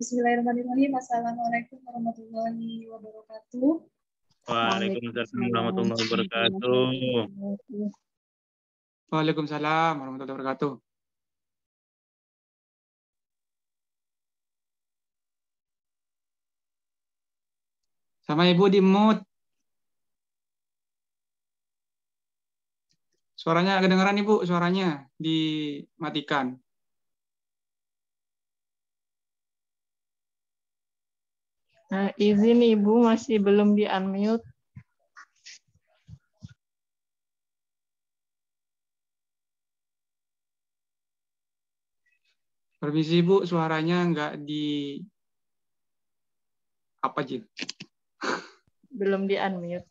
Bismillahirrahmanirrahim. Assalamualaikum warahmatullahi wabarakatuh. Waalaikumsalam warahmatullahi wabarakatuh. Waalaikumsalam warahmatullahi wabarakatuh. Sama Ibu di mute. Suaranya kedengaran Ibu, suaranya dimatikan. Nah, izin Ibu masih belum di-unmute. Permisi Ibu, suaranya nggak di apa Jin? Belum di-unmute.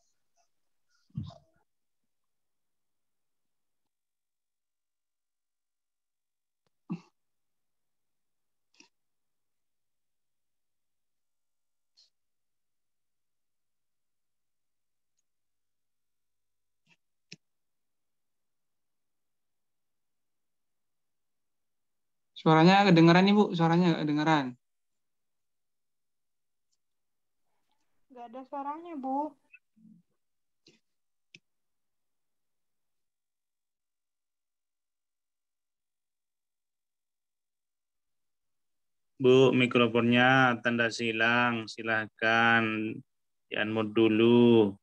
Suaranya kedengaran Ibu, suaranya nggak kedengaran. Nggak ada suaranya, Bu. Bu, mikrofonnya tanda silang, silahkan di-unmute dulu.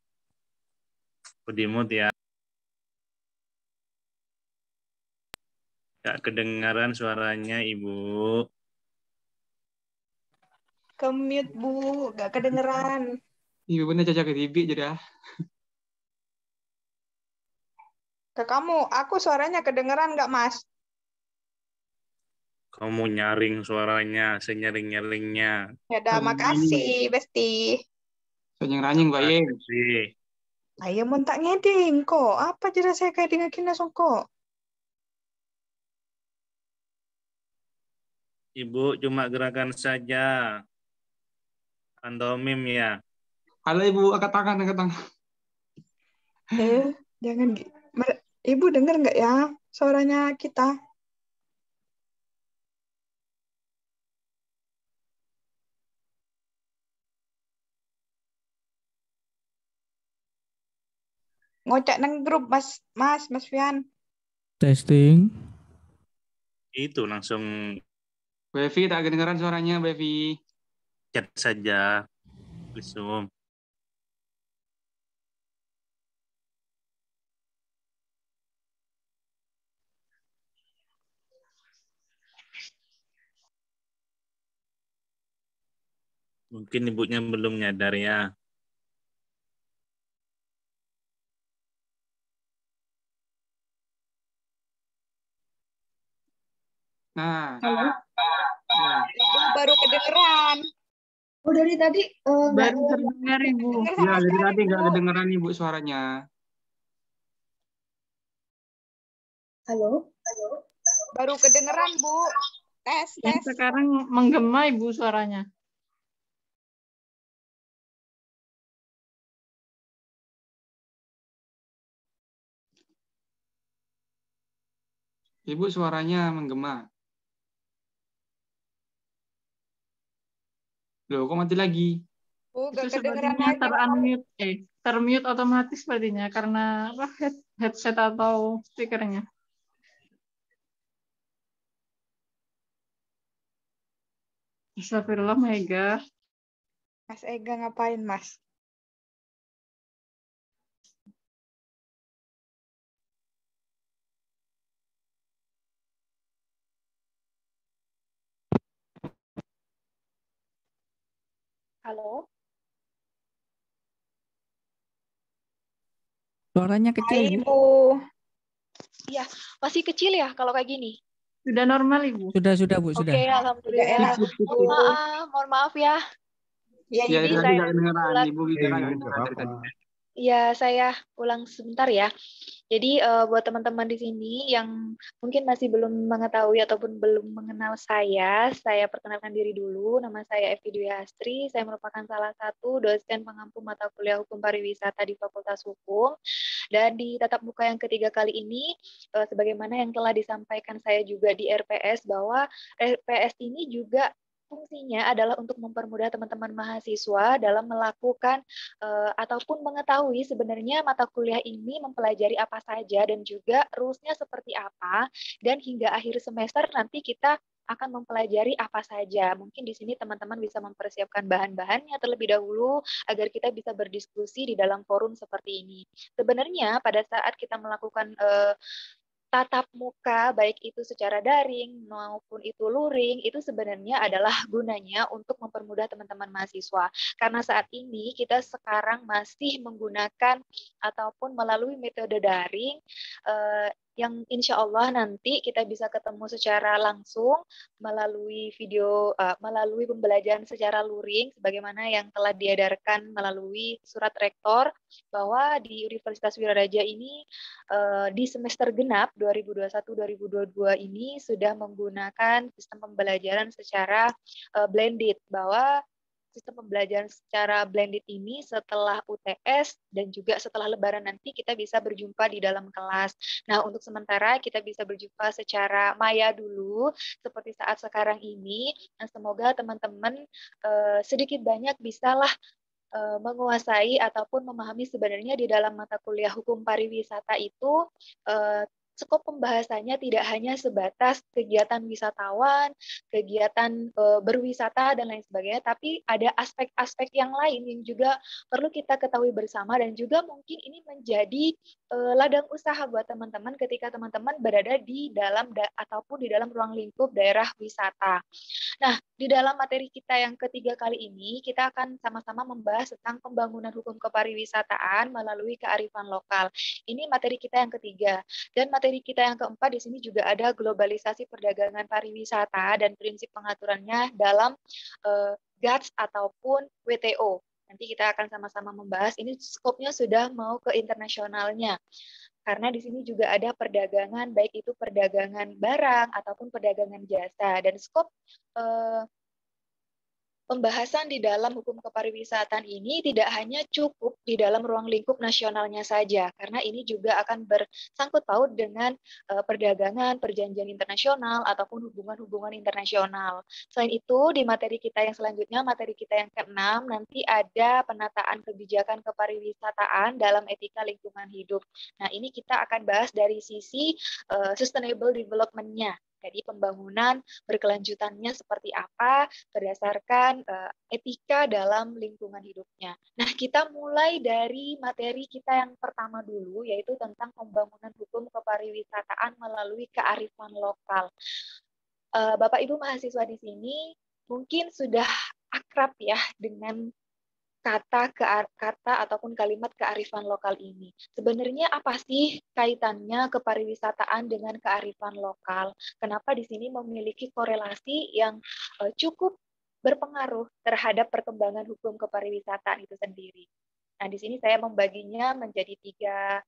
Di-mute ya. Nggak kedengaran suaranya, Ibu. Ke-mute, Bu. Nggak kedengeran. Ibu bener caca ke TV jadi ah. Ke kamu, aku suaranya kedengeran nggak, Mas? Kamu nyaring suaranya, senyaring-nyaringnya. Ya udah, makasih, Besti. Ranyeng Mbak Yeng. Ayo mau tak ngeding kok. Apa jelas saya kayak dengerin langsung kok. Ibu cuma gerakan saja. Pantomim ya. Halo Ibu, angkat tangan, angkat tangan. Jangan. Ibu dengar nggak ya suaranya kita? Ngocak nang grup Mas Fian. Testing. Itu langsung Bevi tak kedengaran suaranya Bevi. chat saja. Zoom. Mungkin ibunya belum nyadar ya. Nah. Halo. Nah. Baru kedengeran. Oh, dari tadi baru terdengar Ibu. Ya, dari tadi nggak kedengeran Ibu suaranya. Halo. Baru kedengeran, Bu. Tes. Sekarang menggema Ibu suaranya. Ibu suaranya menggema. Loh, kok mati lagi? Itu sepertinya termute otomatis sepertinya karena headset atau speakernya. Astagfirullah, Mega. Mas Ega ngapain, Mas? Halo. Suaranya kecil, Hai, Ibu. Iya, masih kecil ya kalau kayak gini? Sudah normal, Ibu. Sudah, Bu, sudah. Oke, alhamdulillah. Mohon maaf ya. Ya, jadi saya nggak kedengeran. Ibu bicara nggak kedengeran dari tadi. Ya, saya ulang sebentar ya. Jadi buat teman-teman di sini yang mungkin masih belum mengetahui ataupun belum mengenal saya perkenalkan diri dulu. Nama saya Evi Dwi Astri. Saya merupakan salah satu dosen pengampu mata kuliah Hukum Pariwisata di Fakultas Hukum. Dan di tatap muka yang ketiga kali ini, sebagaimana yang telah disampaikan saya juga di RPS bahwa RPS ini juga fungsinya adalah untuk mempermudah teman-teman mahasiswa dalam melakukan ataupun mengetahui sebenarnya mata kuliah ini mempelajari apa saja dan juga rules-nya seperti apa, dan hingga akhir semester nanti kita akan mempelajari apa saja. Mungkin di sini teman-teman bisa mempersiapkan bahan-bahannya terlebih dahulu agar kita bisa berdiskusi di dalam forum seperti ini. Sebenarnya pada saat kita melakukan tatap muka, baik itu secara daring maupun itu luring, itu sebenarnya adalah gunanya untuk mempermudah teman-teman mahasiswa. Karena saat ini kita sekarang masih menggunakan ataupun melalui metode daring, yang insya Allah nanti kita bisa ketemu secara langsung melalui video, melalui pembelajaran secara luring, sebagaimana yang telah diedarkan melalui surat rektor, bahwa di Universitas Wiraraja ini di semester genap 2021-2022 ini sudah menggunakan sistem pembelajaran secara blended, bahwa sistem pembelajaran secara blended ini setelah UTS dan juga setelah Lebaran nanti kita bisa berjumpa di dalam kelas. Nah, untuk sementara kita bisa berjumpa secara maya dulu, seperti saat sekarang ini. Nah, semoga teman-teman sedikit banyak bisalah menguasai ataupun memahami sebenarnya di dalam mata kuliah hukum pariwisata itu skop pembahasannya tidak hanya sebatas kegiatan wisatawan, kegiatan berwisata dan lain sebagainya, tapi ada aspek-aspek yang lain yang juga perlu kita ketahui bersama, dan juga mungkin ini menjadi ladang usaha buat teman-teman ketika teman-teman berada di dalam ataupun di dalam ruang lingkup daerah wisata. Nah, di dalam materi kita yang ketiga kali ini, kita akan sama-sama membahas tentang pembangunan hukum kepariwisataan melalui kearifan lokal. Ini materi kita yang ketiga. Dan materi kita yang keempat di sini juga ada globalisasi perdagangan pariwisata dan prinsip pengaturannya dalam GATS ataupun WTO. Nanti kita akan sama-sama membahas, ini skopnya sudah mau ke internasionalnya. Karena di sini juga ada perdagangan, baik itu perdagangan barang ataupun perdagangan jasa. Dan skop pembahasan di dalam hukum kepariwisataan ini tidak hanya cukup di dalam ruang lingkup nasionalnya saja, karena ini juga akan bersangkut paut dengan perdagangan, perjanjian internasional, ataupun hubungan-hubungan internasional. Selain itu, di materi kita yang selanjutnya, materi kita yang ke-6, nanti ada penataan kebijakan kepariwisataan dalam etika lingkungan hidup. Nah, ini kita akan bahas dari sisi sustainable development-nya. Jadi pembangunan berkelanjutannya seperti apa berdasarkan etika dalam lingkungan hidupnya. Nah, kita mulai dari materi kita yang pertama dulu, yaitu tentang pembangunan hukum kepariwisataan melalui kearifan lokal. Bapak Ibu mahasiswa di sini mungkin sudah akrab ya dengan kata ataupun kalimat kearifan lokal ini. Sebenarnya apa sih kaitannya kepariwisataan dengan kearifan lokal? Kenapa di sini memiliki korelasi yang cukup berpengaruh terhadap perkembangan hukum kepariwisataan itu sendiri? Nah, di sini saya membaginya menjadi 3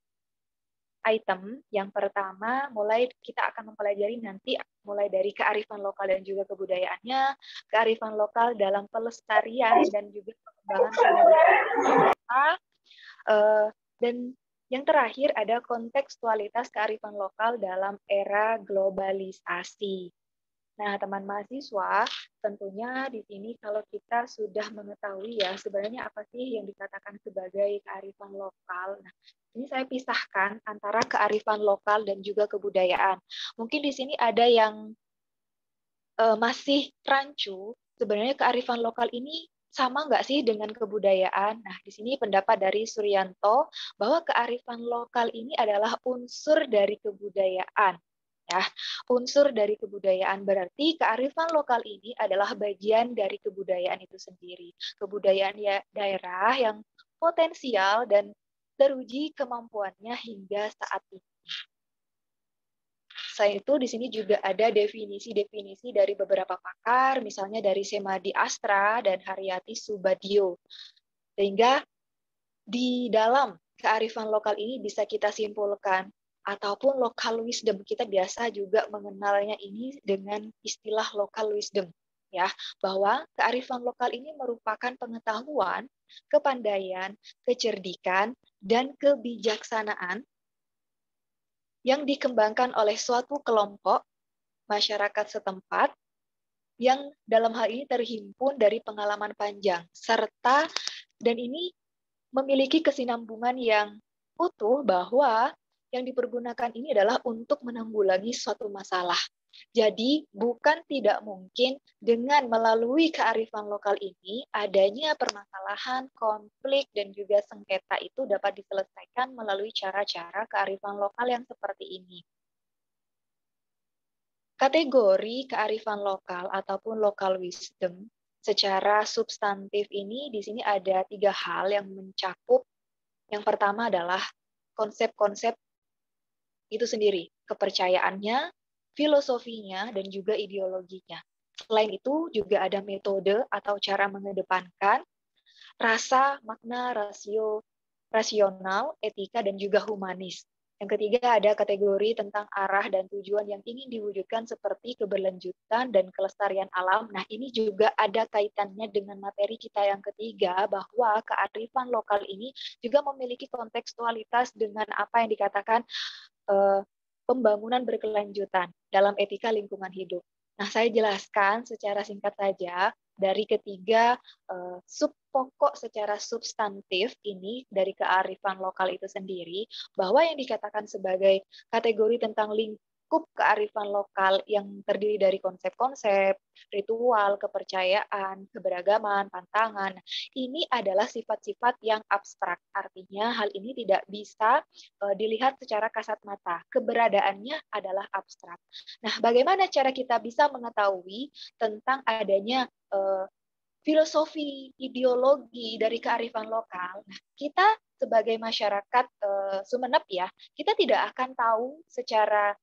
item. Yang pertama, kita akan mempelajari nanti mulai dari kearifan lokal dan juga kebudayaannya, kearifan lokal dalam pelestarian dan juga pengembangan pariwisata, dan yang terakhir ada kontekstualitas kearifan lokal dalam era globalisasi. Nah, teman mahasiswa, tentunya di sini kalau kita sudah mengetahui ya sebenarnya apa sih yang dikatakan sebagai kearifan lokal. Nah, ini saya pisahkan antara kearifan lokal dan juga kebudayaan. Mungkin di sini ada yang masih rancu, sebenarnya kearifan lokal ini sama nggak sih dengan kebudayaan? Nah, di sini pendapat dari Suryanto bahwa kearifan lokal ini adalah unsur dari kebudayaan. Ya, unsur dari kebudayaan berarti kearifan lokal ini adalah bagian dari kebudayaan itu sendiri. Kebudayaan ya daerah yang potensial dan teruji kemampuannya hingga saat ini. Selain itu, di sini juga ada definisi-definisi dari beberapa pakar, misalnya dari Semadi Astra dan Haryati Subadio. Sehingga di dalam kearifan lokal ini bisa kita simpulkan, ataupun local wisdom, kita biasa juga mengenalnya ini dengan istilah local wisdom, ya, bahwa kearifan lokal ini merupakan pengetahuan, kepandaian, kecerdikan, dan kebijaksanaan yang dikembangkan oleh suatu kelompok masyarakat setempat yang dalam hal ini terhimpun dari pengalaman panjang, serta dan ini memiliki kesinambungan yang utuh bahwa yang dipergunakan ini adalah untuk menanggulangi suatu masalah. Jadi bukan tidak mungkin dengan melalui kearifan lokal ini adanya permasalahan, konflik, dan juga sengketa itu dapat diselesaikan melalui cara-cara kearifan lokal yang seperti ini. Kategori kearifan lokal ataupun local wisdom secara substantif ini di sini ada 3 hal yang mencakup. Yang pertama adalah konsep-konsep itu sendiri, kepercayaannya, filosofinya, dan juga ideologinya. Selain itu juga ada metode atau cara mengedepankan rasa, makna, rasional, etika, dan juga humanis. Yang ketiga ada kategori tentang arah dan tujuan yang ingin diwujudkan seperti keberlanjutan dan kelestarian alam. Nah, ini juga ada kaitannya dengan materi kita yang ketiga, bahwa kearifan lokal ini juga memiliki kontekstualitas dengan apa yang dikatakan pembangunan berkelanjutan dalam etika lingkungan hidup. Nah, saya jelaskan secara singkat saja dari ketiga sub pokok secara substantif ini dari kearifan lokal itu sendiri, bahwa yang dikatakan sebagai kategori tentang lingkup kearifan lokal yang terdiri dari konsep-konsep, ritual, kepercayaan, keberagaman, pantangan, ini adalah sifat-sifat yang abstrak. Artinya hal ini tidak bisa dilihat secara kasat mata. Keberadaannya adalah abstrak. Nah, bagaimana cara kita bisa mengetahui tentang adanya filosofi, ideologi dari kearifan lokal? Nah, kita sebagai masyarakat Sumeneb ya, kita tidak akan tahu secara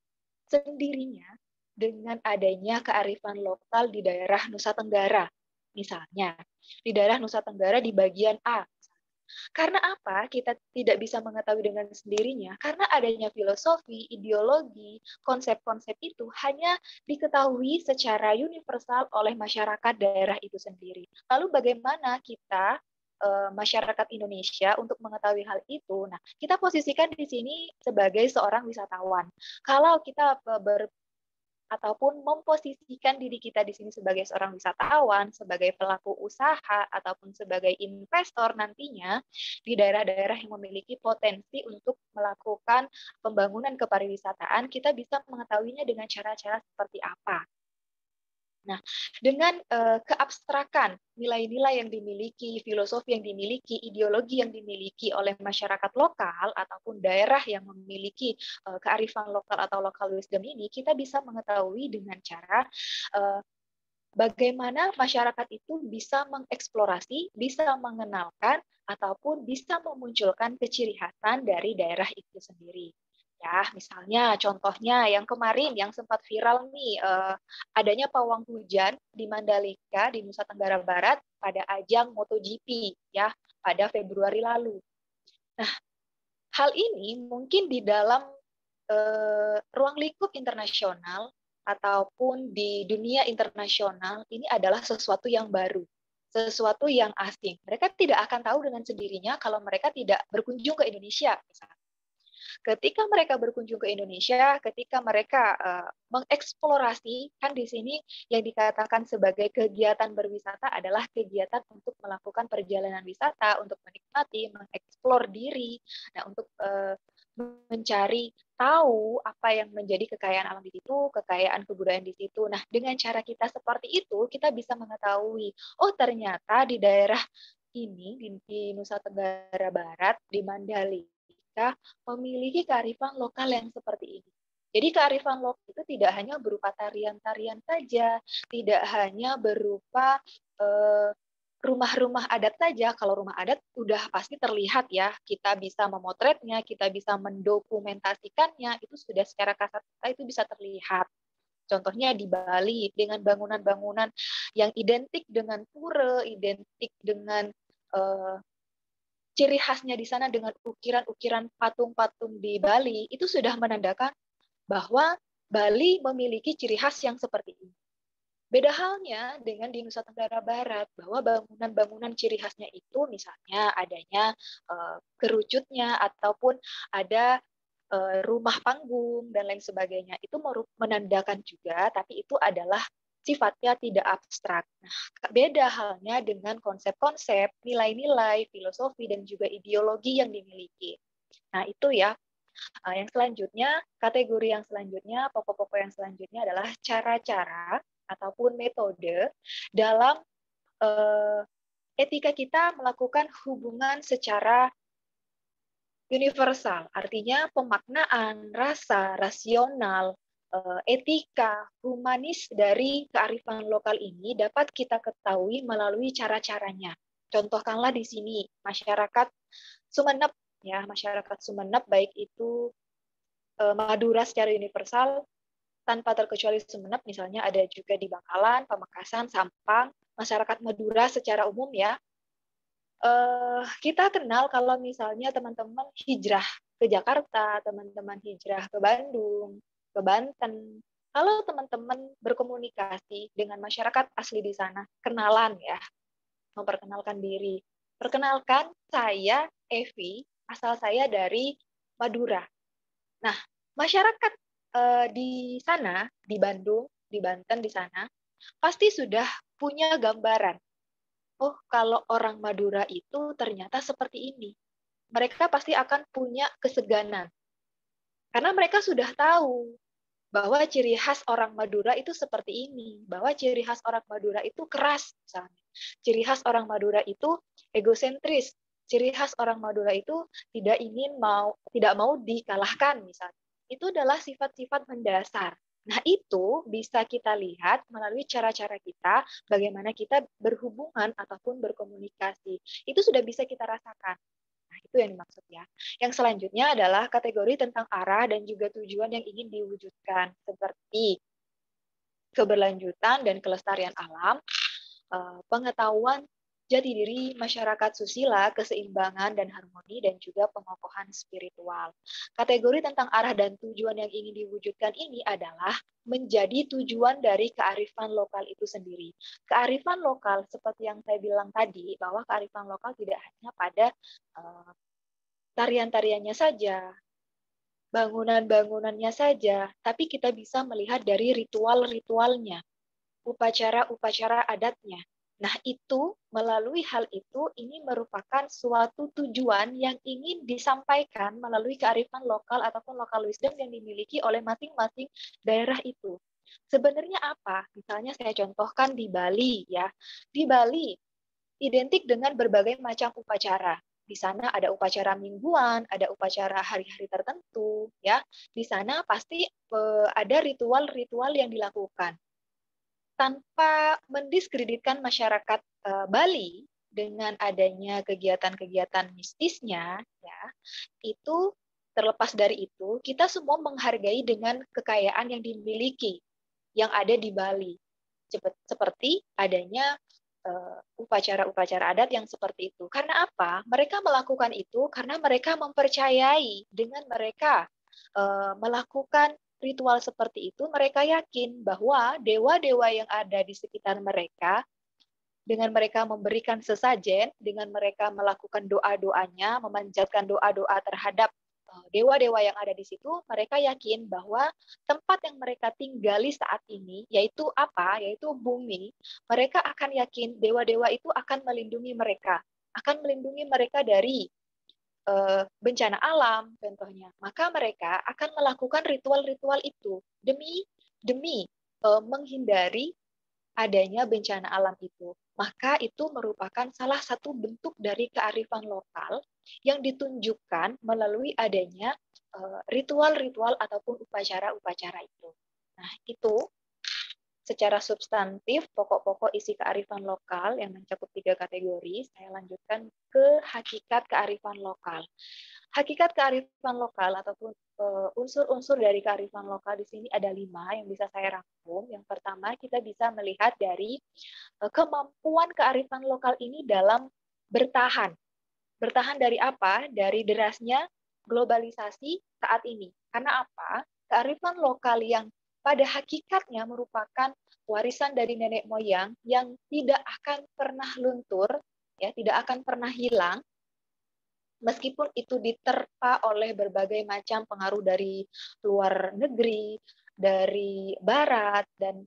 sendirinya dengan adanya kearifan lokal di daerah Nusa Tenggara. Misalnya, di daerah Nusa Tenggara di bagian A. Karena apa kita tidak bisa mengetahui dengan sendirinya? Karena adanya filosofi, ideologi, konsep-konsep itu hanya diketahui secara universal oleh masyarakat daerah itu sendiri. Lalu bagaimana kita masyarakat Indonesia untuk mengetahui hal itu? Nah, kita posisikan di sini sebagai seorang wisatawan. Kalau kita ataupun memposisikan diri kita di sini sebagai seorang wisatawan, sebagai pelaku usaha, ataupun sebagai investor nantinya di daerah-daerah yang memiliki potensi untuk melakukan pembangunan kepariwisataan, kita bisa mengetahuinya dengan cara-cara seperti apa. Nah, dengan keabstrakan nilai-nilai yang dimiliki, filosofi yang dimiliki, ideologi yang dimiliki oleh masyarakat lokal ataupun daerah yang memiliki kearifan lokal atau local wisdom ini, kita bisa mengetahui dengan cara bagaimana masyarakat itu bisa mengeksplorasi, bisa mengenalkan, ataupun bisa memunculkan keciri khasan dari daerah itu sendiri. Ya, misalnya contohnya yang kemarin yang sempat viral nih, adanya pawang hujan di Mandalika di Nusa Tenggara Barat pada ajang MotoGP ya pada Februari lalu. Nah, hal ini mungkin di dalam ruang lingkup internasional ataupun di dunia internasional ini adalah sesuatu yang baru, sesuatu yang asing. Mereka tidak akan tahu dengan sendirinya kalau mereka tidak berkunjung ke Indonesia misalnya. Ketika mereka berkunjung ke Indonesia, ketika mereka mengeksplorasi, kan di sini yang dikatakan sebagai kegiatan berwisata adalah kegiatan untuk melakukan perjalanan wisata, untuk menikmati, mengeksplor diri, nah untuk mencari tahu apa yang menjadi kekayaan alam di situ, kekayaan kebudayaan di situ. Nah, dengan cara kita seperti itu, kita bisa mengetahui, oh ternyata di daerah ini, di Nusa Tenggara Barat, di Mandalika, memiliki kearifan lokal yang seperti ini. Jadi kearifan lokal itu tidak hanya berupa tarian-tarian saja, tidak hanya berupa rumah-rumah adat saja. Kalau rumah adat udah pasti terlihat ya, kita bisa memotretnya, kita bisa mendokumentasikannya, itu sudah secara kasat mata itu bisa terlihat. Contohnya di Bali dengan bangunan-bangunan yang identik dengan pura, identik dengan ciri khasnya di sana dengan ukiran-ukiran patung-patung di Bali, itu sudah menandakan bahwa Bali memiliki ciri khas yang seperti ini. Beda halnya dengan di Nusa Tenggara Barat, bahwa bangunan-bangunan ciri khasnya itu misalnya adanya kerucutnya ataupun ada rumah panggung dan lain sebagainya. Itu menandakan juga, tapi itu adalah sifatnya tidak abstrak. Nah, beda halnya dengan konsep-konsep, nilai-nilai, filosofi, dan juga ideologi yang dimiliki. Nah, itu ya. Yang selanjutnya, kategori yang selanjutnya, pokok-pokok yang selanjutnya adalah cara-cara ataupun metode dalam etika kita melakukan hubungan secara universal, artinya pemaknaan, rasa, rasional, etika, humanis dari kearifan lokal ini dapat kita ketahui melalui cara-caranya. Contohkanlah di sini masyarakat Sumeneb, ya masyarakat Sumeneb baik itu Madura secara universal tanpa terkecuali Sumeneb, misalnya ada juga di Bangkalan, Pamekasan, Sampang, masyarakat Madura secara umum ya. Kita kenal kalau misalnya teman-teman hijrah ke Jakarta, teman-teman hijrah ke Bandung, ke Banten. Kalau teman-teman berkomunikasi dengan masyarakat asli di sana, kenalan ya, memperkenalkan diri. Perkenalkan, saya Evi, asal saya dari Madura. Nah, masyarakat di sana, di Bandung, di Banten di sana, pasti sudah punya gambaran. Oh, kalau orang Madura itu ternyata seperti ini. Mereka pasti akan punya keseganan. Karena mereka sudah tahu bahwa ciri khas orang Madura itu seperti ini. Bahwa ciri khas orang Madura itu keras, misalnya. Ciri khas orang Madura itu egosentris. Ciri khas orang Madura itu tidak mau dikalahkan, misalnya. Itu adalah sifat-sifat mendasar. Nah, itu bisa kita lihat melalui cara-cara kita, bagaimana kita berhubungan ataupun berkomunikasi. Itu sudah bisa kita rasakan. Nah, itu yang dimaksud ya. Yang selanjutnya adalah kategori tentang arah dan juga tujuan yang ingin diwujudkan, seperti keberlanjutan dan kelestarian alam, pengetahuan jati diri masyarakat susila, keseimbangan dan harmoni, dan juga pengokohan spiritual. Kategori tentang arah dan tujuan yang ingin diwujudkan ini adalah menjadi tujuan dari kearifan lokal itu sendiri. Kearifan lokal, seperti yang saya bilang tadi, bahwa kearifan lokal tidak hanya pada tarian-tariannya saja, bangunan-bangunannya saja, tapi kita bisa melihat dari ritual-ritualnya, upacara-upacara adatnya. Nah, itu melalui hal itu ini merupakan suatu tujuan yang ingin disampaikan melalui kearifan lokal ataupun local wisdom yang dimiliki oleh masing-masing daerah itu. Sebenarnya apa? Misalnya saya contohkan di Bali ya. Di Bali identik dengan berbagai macam upacara. Di sana ada upacara mingguan, ada upacara hari-hari tertentu ya. Di sana pasti ada ritual-ritual yang dilakukan. Tanpa mendiskreditkan masyarakat Bali dengan adanya kegiatan-kegiatan mistisnya, ya, itu terlepas dari itu kita semua menghargai dengan kekayaan yang dimiliki yang ada di Bali, seperti adanya upacara-upacara adat yang seperti itu. Karena apa? Mereka melakukan itu karena mereka mempercayai dengan mereka melakukan ritual seperti itu, mereka yakin bahwa dewa-dewa yang ada di sekitar mereka, dengan mereka memberikan sesajen, dengan mereka melakukan doa-doanya, memanjatkan doa-doa terhadap dewa-dewa yang ada di situ, mereka yakin bahwa tempat yang mereka tinggali saat ini, yaitu apa? Yaitu bumi, mereka akan yakin dewa-dewa itu akan melindungi mereka dari bencana alam contohnya, maka mereka akan melakukan ritual-ritual itu demi menghindari adanya bencana alam itu. Maka itu merupakan salah satu bentuk dari kearifan lokal yang ditunjukkan melalui adanya ritual-ritual ataupun upacara-upacara itu. Nah, itu secara substantif pokok-pokok isi kearifan lokal yang mencakup 3 kategori. Saya lanjutkan ke hakikat kearifan lokal. Hakikat kearifan lokal ataupun unsur-unsur dari kearifan lokal di sini ada 5 yang bisa saya rangkum. Yang pertama, kita bisa melihat dari kemampuan kearifan lokal ini dalam bertahan. Bertahan dari apa? Dari derasnya globalisasi saat ini. Karena apa? Kearifan lokal yang pada hakikatnya merupakan warisan dari nenek moyang yang tidak akan pernah luntur, ya, tidak akan pernah hilang, meskipun itu diterpa oleh berbagai macam pengaruh dari luar negeri, dari barat, dan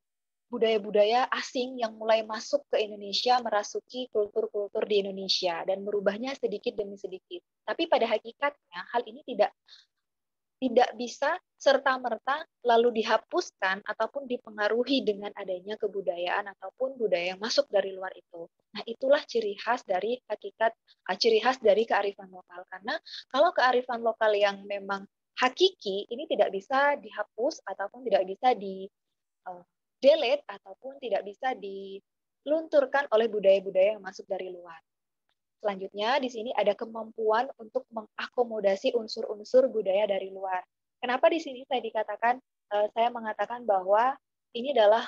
budaya-budaya asing yang mulai masuk ke Indonesia, merasuki kultur-kultur di Indonesia dan merubahnya sedikit demi sedikit. Tapi pada hakikatnya hal ini tidak bisa serta-merta lalu dihapuskan ataupun dipengaruhi dengan adanya kebudayaan ataupun budaya yang masuk dari luar itu. Nah, itulah ciri khas dari kearifan lokal. Karena kalau kearifan lokal yang memang hakiki ini tidak bisa dihapus ataupun tidak bisa delete ataupun tidak bisa dilunturkan oleh budaya-budaya yang masuk dari luar. Selanjutnya, di sini ada kemampuan untuk mengakomodasi unsur-unsur budaya dari luar. Kenapa di sini saya mengatakan bahwa ini adalah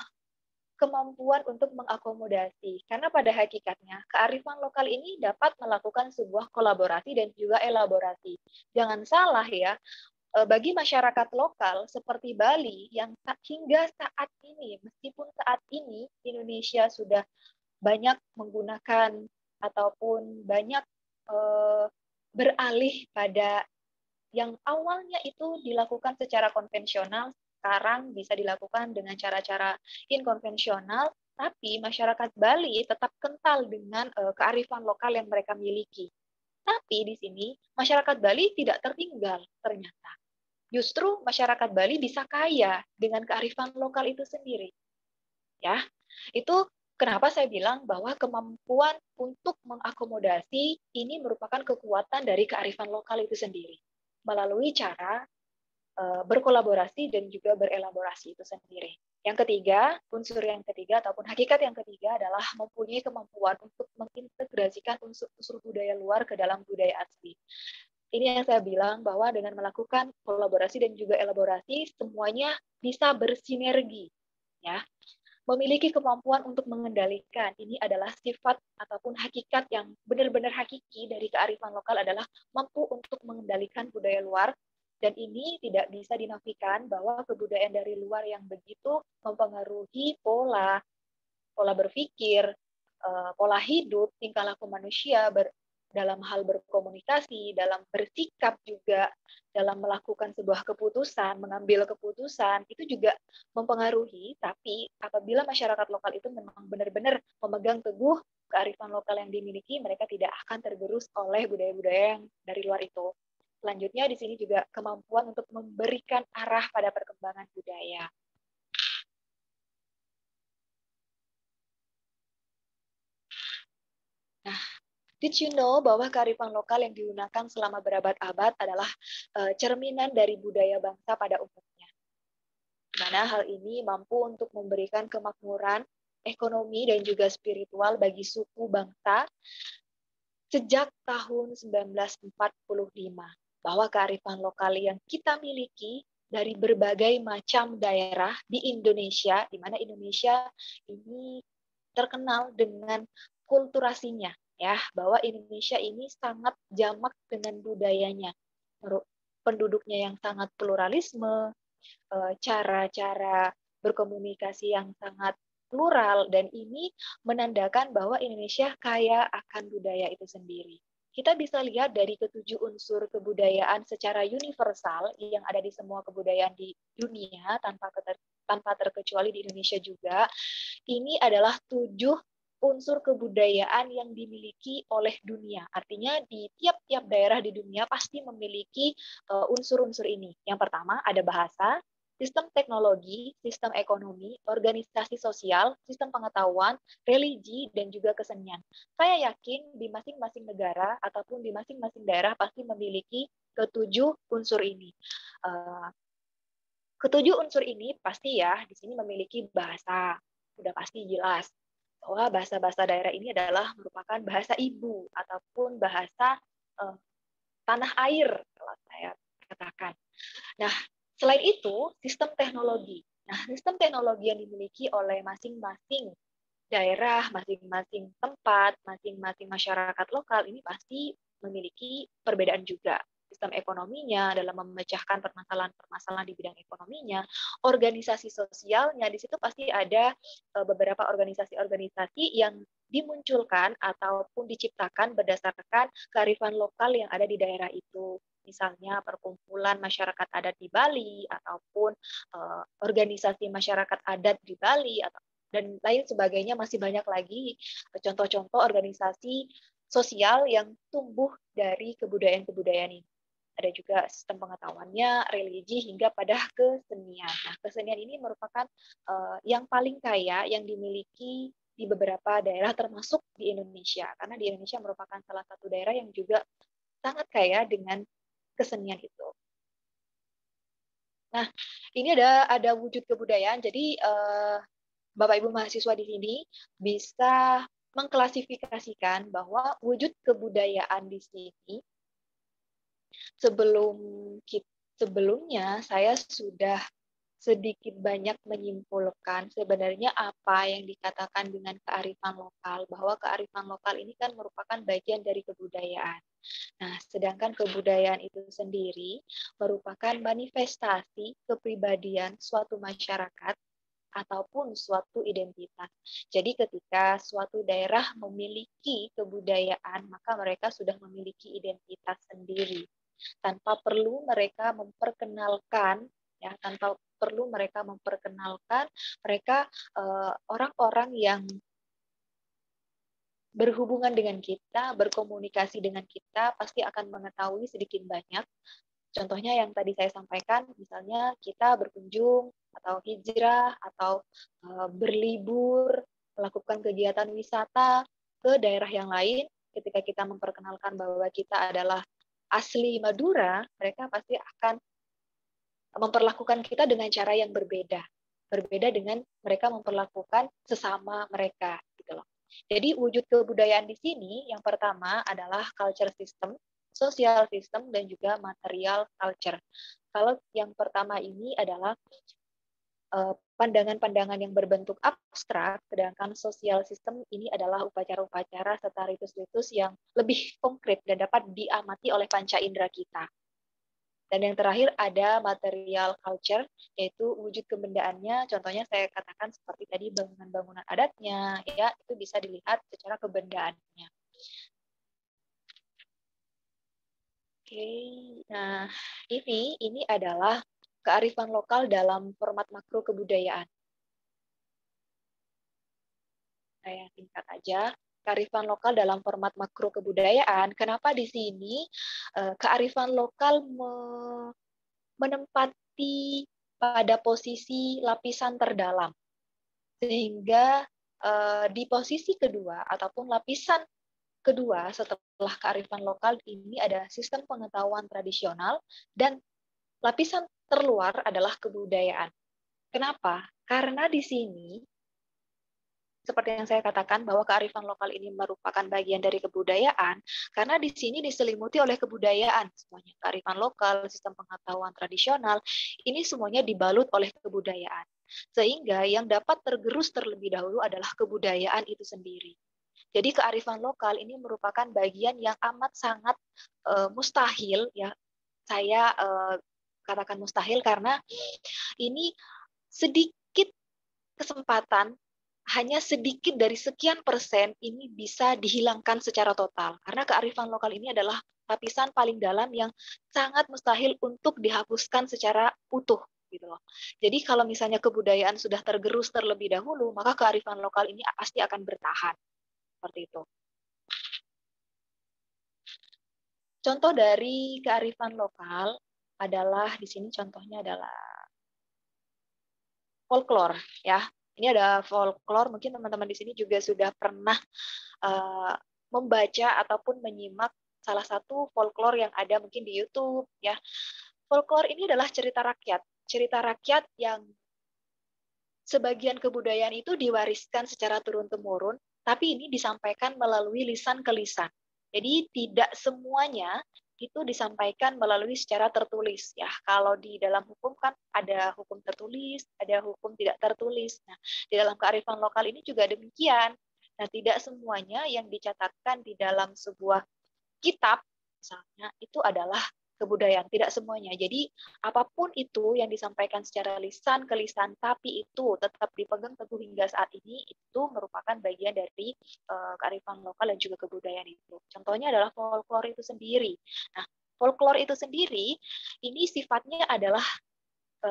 kemampuan untuk mengakomodasi. Karena pada hakikatnya, kearifan lokal ini dapat melakukan sebuah kolaborasi dan juga elaborasi. Jangan salah ya, bagi masyarakat lokal seperti Bali yang hingga saat ini, meskipun saat ini Indonesia sudah banyak menggunakan ataupun banyak beralih pada yang awalnya itu dilakukan secara konvensional, sekarang bisa dilakukan dengan cara-cara inkonvensional, tapi masyarakat Bali tetap kental dengan kearifan lokal yang mereka miliki. Tapi di sini masyarakat Bali tidak tertinggal ternyata. Justru masyarakat Bali bisa kaya dengan kearifan lokal itu sendiri. Ya, itu kenapa saya bilang bahwa kemampuan untuk mengakomodasi ini merupakan kekuatan dari kearifan lokal itu sendiri melalui cara berkolaborasi dan juga berelaborasi itu sendiri. Yang ketiga, unsur yang ketiga ataupun hakikat yang ketiga adalah mempunyai kemampuan untuk mengintegrasikan unsur-unsur budaya luar ke dalam budaya asli. Ini yang saya bilang bahwa dengan melakukan kolaborasi dan juga elaborasi, semuanya bisa bersinergi. Ya, memiliki kemampuan untuk mengendalikan. Ini adalah sifat ataupun hakikat yang benar-benar hakiki dari kearifan lokal adalah mampu untuk mengendalikan budaya luar. Dan ini tidak bisa dinafikan bahwa kebudayaan dari luar yang begitu mempengaruhi pola berpikir, pola hidup, tingkah laku manusia, dalam hal berkomunikasi, dalam bersikap juga, dalam melakukan sebuah keputusan, mengambil keputusan, itu juga mempengaruhi. Tapi apabila masyarakat lokal itu memang benar-benar memegang teguh kearifan lokal yang dimiliki, mereka tidak akan tergerus oleh budaya-budaya yang dari luar itu. Selanjutnya di sini juga kemampuan untuk memberikan arah pada perkembangan budaya. Nah, did you know bahwa kearifan lokal yang digunakan selama berabad-abad adalah cerminan dari budaya bangsa pada umumnya. Di mana hal ini mampu untuk memberikan kemakmuran, ekonomi, dan juga spiritual bagi suku bangsa sejak tahun 1945. Bahwa kearifan lokal yang kita miliki dari berbagai macam daerah di Indonesia, di mana Indonesia ini terkenal dengan kulturasinya, ya, bahwa Indonesia ini sangat jamak dengan budayanya, penduduknya yang sangat pluralisme, cara-cara berkomunikasi yang sangat plural, dan ini menandakan bahwa Indonesia kaya akan budaya itu sendiri. Kita bisa lihat dari ketujuh unsur kebudayaan secara universal yang ada di semua kebudayaan di dunia tanpa terkecuali di Indonesia juga. Ini adalah 7 unsur kebudayaan yang dimiliki oleh dunia. Artinya di tiap-tiap daerah di dunia pasti memiliki unsur-unsur ini. Yang pertama ada bahasa, sistem teknologi, sistem ekonomi, organisasi sosial, sistem pengetahuan, religi, dan juga kesenian. Saya yakin di masing-masing negara ataupun di masing-masing daerah pasti memiliki ketujuh unsur ini. Ketujuh unsur ini pasti ya di sini memiliki bahasa, sudah pasti jelas bahwa bahasa-bahasa daerah ini adalah merupakan bahasa ibu ataupun bahasa tanah air kalau saya katakan. Nah, selain itu, sistem teknologi. Nah, sistem teknologi yang dimiliki oleh masing-masing daerah, masing-masing tempat, masing-masing masyarakat lokal ini pasti memiliki perbedaan juga. Sistem ekonominya dalam memecahkan permasalahan-permasalahan di bidang ekonominya, organisasi sosialnya, di situ pasti ada beberapa organisasi-organisasi yang dimunculkan ataupun diciptakan berdasarkan kearifan lokal yang ada di daerah itu. Misalnya perkumpulan masyarakat adat di Bali, ataupun organisasi masyarakat adat di Bali, atau dan lain sebagainya, masih banyak lagi contoh-contoh organisasi sosial yang tumbuh dari kebudayaan-kebudayaan ini. Ada juga sistem pengetahuannya, religi, hingga pada kesenian. Nah, kesenian ini merupakan yang paling kaya yang dimiliki di beberapa daerah, termasuk di Indonesia. Karena di Indonesia merupakan salah satu daerah yang juga sangat kaya dengan kesenian itu. Nah, ini ada wujud kebudayaan. Jadi, Bapak Ibu mahasiswa di sini bisa mengklasifikasikan bahwa wujud kebudayaan di sini, sebelumnya saya sudah sedikit banyak menyimpulkan sebenarnya apa yang dikatakan dengan kearifan lokal, bahwa kearifan lokal ini kan merupakan bagian dari kebudayaan. Nah, sedangkan kebudayaan itu sendiri merupakan manifestasi kepribadian suatu masyarakat ataupun suatu identitas. Jadi ketika suatu daerah memiliki kebudayaan, maka mereka sudah memiliki identitas sendiri. Tanpa perlu mereka memperkenalkan, ya, mereka orang-orang yang berhubungan dengan kita, berkomunikasi dengan kita, pasti akan mengetahui sedikit banyak. Contohnya yang tadi saya sampaikan, misalnya kita berkunjung atau hijrah atau berlibur, melakukan kegiatan wisata ke daerah yang lain, ketika kita memperkenalkan bahwa kita adalah asli Madura, mereka pasti akan memperlakukan kita dengan cara yang berbeda dengan mereka memperlakukan sesama mereka, gitu loh. Jadi wujud kebudayaan di sini yang pertama adalah culture system, social system, dan juga material culture. Kalau yang pertama ini adalah pandangan-pandangan yang berbentuk abstrak, sedangkan social system ini adalah upacara-upacara serta ritus-ritus yang lebih konkret dan dapat diamati oleh panca indera kita. Dan yang terakhir ada material culture, yaitu wujud kebendaannya. Contohnya saya katakan seperti tadi bangunan-bangunan adatnya, ya itu bisa dilihat secara kebendaannya. Oke, nah ini adalah kearifan lokal dalam format makro kebudayaan. Saya singkat aja. Kearifan lokal dalam format makro kebudayaan. Kenapa di sini kearifan lokal menempati pada posisi lapisan terdalam, sehingga di posisi kedua ataupun lapisan kedua setelah kearifan lokal ini ada sistem pengetahuan tradisional, dan lapisan terluar adalah kebudayaan. Kenapa? Karena di sini seperti yang saya katakan bahwa kearifan lokal ini merupakan bagian dari kebudayaan, karena di sini diselimuti oleh kebudayaan semuanya. Kearifan lokal, sistem pengetahuan tradisional, ini semuanya dibalut oleh kebudayaan. Sehingga yang dapat tergerus terlebih dahulu adalah kebudayaan itu sendiri. Jadi kearifan lokal ini merupakan bagian yang amat sangat mustahil, ya. Saya katakan mustahil karena ini sedikit kesempatan, hanya sedikit dari sekian persen ini bisa dihilangkan secara total. Karena kearifan lokal ini adalah lapisan paling dalam yang sangat mustahil untuk dihapuskan secara utuh, gitu loh. Jadi kalau misalnya kebudayaan sudah tergerus terlebih dahulu, maka kearifan lokal ini pasti akan bertahan. Seperti itu. Contoh dari kearifan lokal adalah di sini contohnya adalah folklore, ya. Ini ada folklore, mungkin teman-teman di sini juga sudah pernah membaca ataupun menyimak salah satu folklore yang ada mungkin di YouTube, ya. Folklore ini adalah cerita rakyat yang sebagian kebudayaan itu diwariskan secara turun-temurun, tapi ini disampaikan melalui lisan ke lisan. Jadi tidak semuanya itu disampaikan melalui secara tertulis, ya. Kalau di dalam hukum kan ada hukum tertulis, ada hukum tidak tertulis. Nah, di dalam kearifan lokal ini juga demikian. Nah, tidak semuanya yang dicatatkan di dalam sebuah kitab misalnya itu adalah kebudayaan, tidak semuanya. Jadi apapun itu yang disampaikan secara lisan ke lisan, tapi itu tetap dipegang teguh hingga saat ini, itu merupakan bagian dari kearifan lokal dan juga kebudayaan itu. Contohnya adalah folklore itu sendiri. Nah, folklore itu sendiri ini sifatnya adalah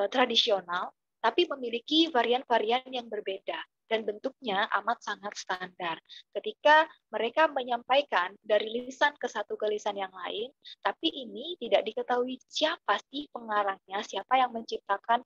tradisional, tapi memiliki varian-varian yang berbeda. dan bentuknya amat sangat standar. Ketika mereka menyampaikan dari lisan ke satu ke lisan yang lain, tapi ini tidak diketahui siapa sih pengarangnya, siapa yang menciptakan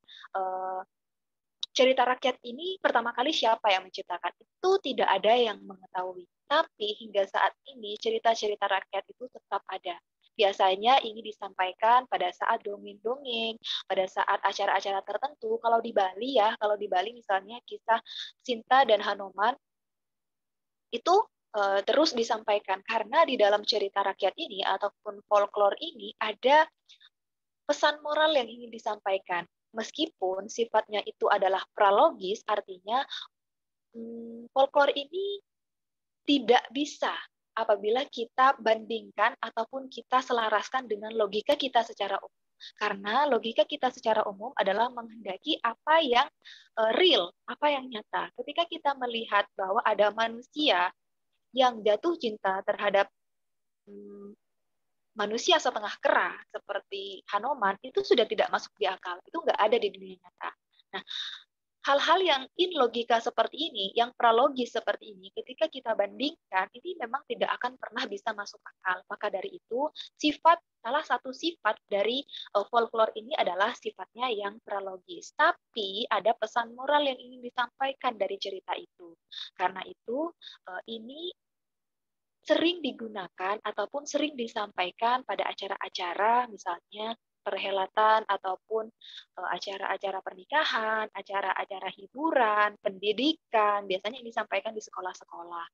cerita rakyat ini, pertama kali siapa yang menciptakan, itu tidak ada yang mengetahui. Tapi hingga saat ini cerita-cerita rakyat itu tetap ada. Biasanya ini disampaikan pada saat dongeng-dongeng, pada saat acara-acara tertentu. Kalau di Bali ya, kalau di Bali misalnya kisah Sinta dan Hanoman itu terus disampaikan karena di dalam cerita rakyat ini ataupun folklore ini ada pesan moral yang ingin disampaikan. Meskipun sifatnya itu adalah pralogis, artinya folklore ini tidak bisa apabila kita bandingkan ataupun kita selaraskan dengan logika kita secara umum. Karena logika kita secara umum adalah menghendaki apa yang real, apa yang nyata. Ketika kita melihat bahwa ada manusia yang jatuh cinta terhadap manusia setengah kera seperti Hanoman, itu sudah tidak masuk di akal. Itu nggak ada di dunia nyata. Nah, hal-hal yang in logika seperti ini, yang pralogis seperti ini, ketika kita bandingkan, ini memang tidak akan pernah bisa masuk akal. Maka dari itu, salah satu sifat dari folklore ini adalah sifatnya yang pralogis. Tapi ada pesan moral yang ingin disampaikan dari cerita itu. Karena itu, ini sering digunakan ataupun sering disampaikan pada acara-acara misalnya perhelatan ataupun acara-acara pernikahan, acara-acara hiburan, pendidikan, biasanya ini disampaikan di sekolah-sekolah.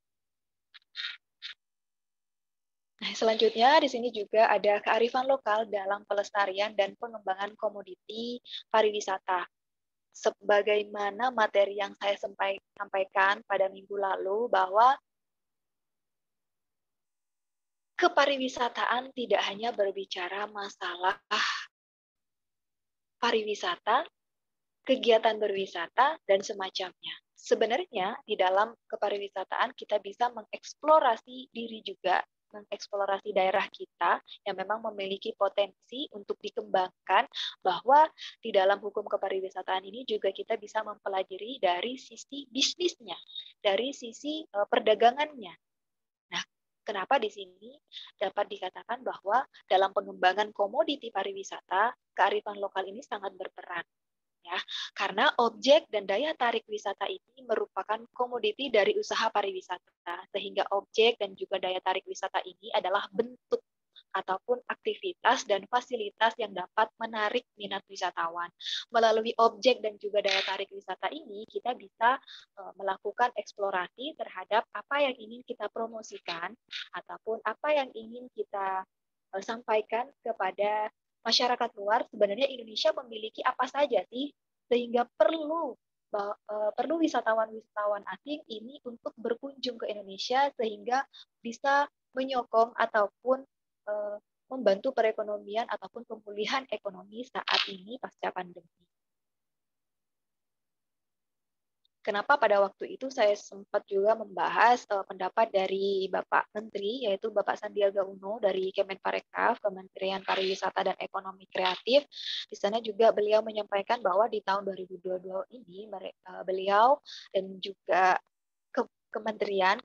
Nah, selanjutnya di sini juga ada kearifan lokal dalam pelestarian dan pengembangan komoditi pariwisata. Sebagaimana materi yang saya sampaikan pada minggu lalu bahwa kepariwisataan tidak hanya berbicara masalah pariwisata, kegiatan berwisata, dan semacamnya. Sebenarnya di dalam kepariwisataan kita bisa mengeksplorasi diri juga, mengeksplorasi daerah kita yang memang memiliki potensi untuk dikembangkan, bahwa di dalam hukum kepariwisataan ini juga kita bisa mempelajari dari sisi bisnisnya, dari sisi perdagangannya. Nah, kenapa di sini dapat dikatakan bahwa dalam pengembangan komoditi pariwisata, kearifan lokal ini sangat berperan. Ya, karena objek dan daya tarik wisata ini merupakan komoditi dari usaha pariwisata, sehingga objek dan juga daya tarik wisata ini adalah bentuk ataupun aktivitas dan fasilitas yang dapat menarik minat wisatawan. Melalui objek dan juga daya tarik wisata ini, kita bisa melakukan eksplorasi terhadap apa yang ingin kita promosikan ataupun apa yang ingin kita sampaikan kepada masyarakat luar. Sebenarnya Indonesia memiliki apa saja sih, sehingga perlu wisatawan-wisatawan asing ini untuk berkunjung ke Indonesia sehingga bisa menyokong ataupun membantu perekonomian ataupun pemulihan ekonomi saat ini pasca pandemi. Kenapa pada waktu itu saya sempat juga membahas pendapat dari Bapak Menteri, yaitu Bapak Sandiaga Uno dari Kemenparekraf, Kementerian Pariwisata dan Ekonomi Kreatif. Di sana juga beliau menyampaikan bahwa di tahun 2022 ini beliau dan juga Kementerian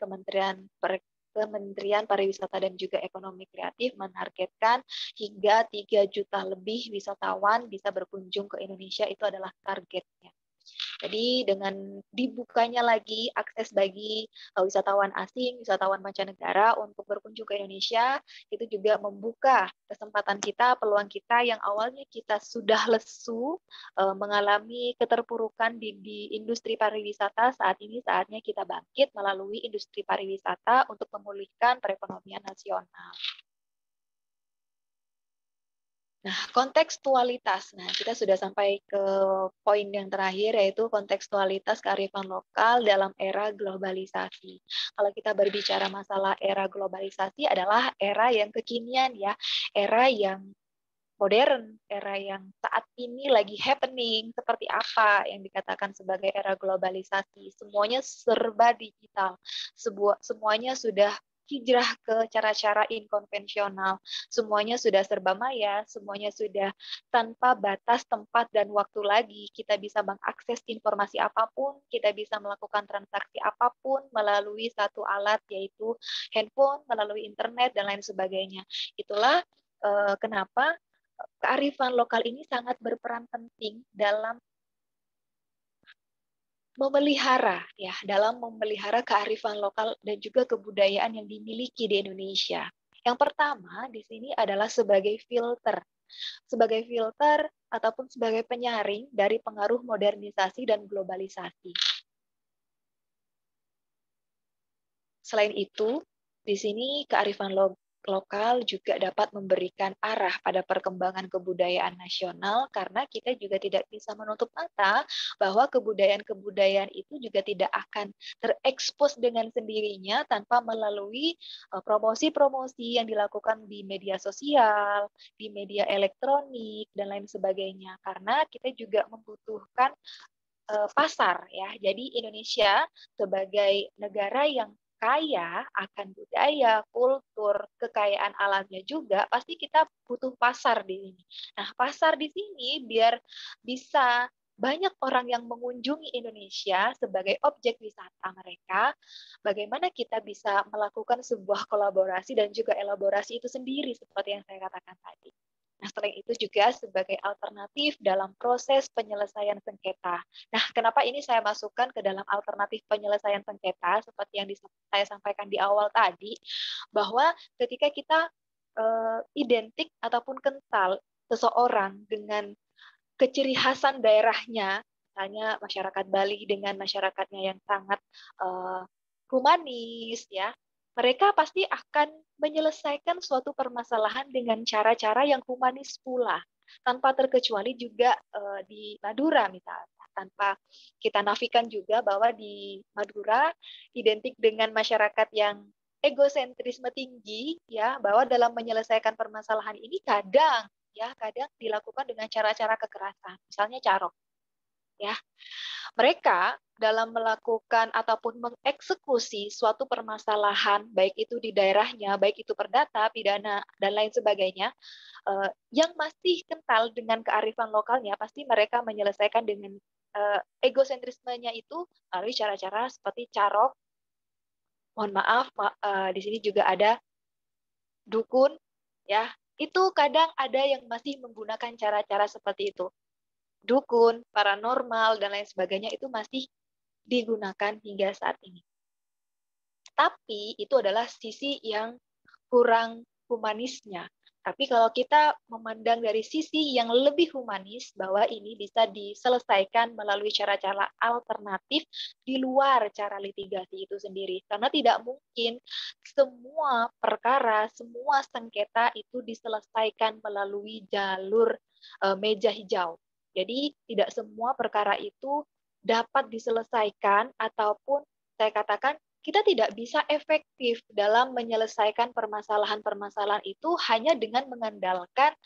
Pariwisata dan juga Ekonomi Kreatif menargetkan hingga 3 juta lebih wisatawan bisa berkunjung ke Indonesia, itu adalah targetnya. Jadi dengan dibukanya lagi akses bagi wisatawan asing, wisatawan mancanegara untuk berkunjung ke Indonesia, itu juga membuka kesempatan kita, peluang kita yang awalnya kita sudah lesu, mengalami keterpurukan di industri pariwisata. Saat ini saatnya kita bangkit melalui industri pariwisata untuk memulihkan perekonomian nasional. Nah, kontekstualitas. Nah, kita sudah sampai ke poin yang terakhir, yaitu kontekstualitas kearifan lokal dalam era globalisasi. Kalau kita berbicara masalah era globalisasi adalah era yang kekinian ya, era yang modern, era yang saat ini lagi happening. Seperti apa yang dikatakan sebagai era globalisasi? Semuanya serba digital. Semuanya sudah hijrah ke cara-cara inkonvensional. Semuanya sudah serba maya, semuanya sudah tanpa batas tempat dan waktu lagi. Kita bisa mengakses informasi apapun, kita bisa melakukan transaksi apapun melalui satu alat, yaitu handphone, melalui internet, dan lain sebagainya. Itulah kenapa kearifan lokal ini sangat berperan penting dalam memelihara kearifan lokal dan juga kebudayaan yang dimiliki di Indonesia. Yang pertama di sini adalah sebagai filter ataupun sebagai penyaring dari pengaruh modernisasi dan globalisasi. Selain itu, di sini kearifan lokal juga dapat memberikan arah pada perkembangan kebudayaan nasional, karena kita juga tidak bisa menutup mata bahwa kebudayaan-kebudayaan itu juga tidak akan terekspos dengan sendirinya tanpa melalui promosi-promosi yang dilakukan di media sosial, di media elektronik, dan lain sebagainya. Karena kita juga membutuhkan pasar, ya. Jadi Indonesia sebagai negara yang kaya akan budaya, kultur, kekayaan alamnya juga, pasti kita butuh pasar di sini. Nah, pasar di sini biar bisa banyak orang yang mengunjungi Indonesia sebagai objek wisata mereka, bagaimana kita bisa melakukan sebuah kolaborasi dan juga elaborasi itu sendiri seperti yang saya katakan tadi. Nah, selain itu juga sebagai alternatif dalam proses penyelesaian sengketa. Nah, kenapa ini saya masukkan ke dalam alternatif penyelesaian sengketa, seperti yang saya sampaikan di awal tadi, bahwa ketika kita identik ataupun kental seseorang dengan keciri khasan daerahnya, misalnya masyarakat Bali dengan masyarakatnya yang sangat humanis, ya, mereka pasti akan menyelesaikan suatu permasalahan dengan cara-cara yang humanis pula, tanpa terkecuali juga di Madura misalnya. Tanpa kita nafikan juga bahwa di Madura identik dengan masyarakat yang egosentrisme tinggi, ya, bahwa dalam menyelesaikan permasalahan ini kadang dilakukan dengan cara-cara kekerasan, misalnya carok, ya. Mereka dalam melakukan ataupun mengeksekusi suatu permasalahan, baik itu di daerahnya, baik itu perdata, pidana, dan lain sebagainya, yang masih kental dengan kearifan lokalnya, pasti mereka menyelesaikan dengan egosentrismenya itu melalui cara-cara seperti carok. Mohon maaf, di sini juga ada dukun, ya. Itu kadang ada yang masih menggunakan cara-cara seperti itu. Dukun, paranormal, dan lain sebagainya itu masih digunakan hingga saat ini. Tapi itu adalah sisi yang kurang humanisnya. Tapi kalau kita memandang dari sisi yang lebih humanis, bahwa ini bisa diselesaikan melalui cara-cara alternatif di luar cara litigasi itu sendiri. Karena tidak mungkin semua perkara, semua sengketa itu diselesaikan melalui jalur meja hijau. Jadi tidak semua perkara itu dapat diselesaikan, ataupun saya katakan kita tidak bisa efektif dalam menyelesaikan permasalahan-permasalahan itu hanya dengan mengandalkan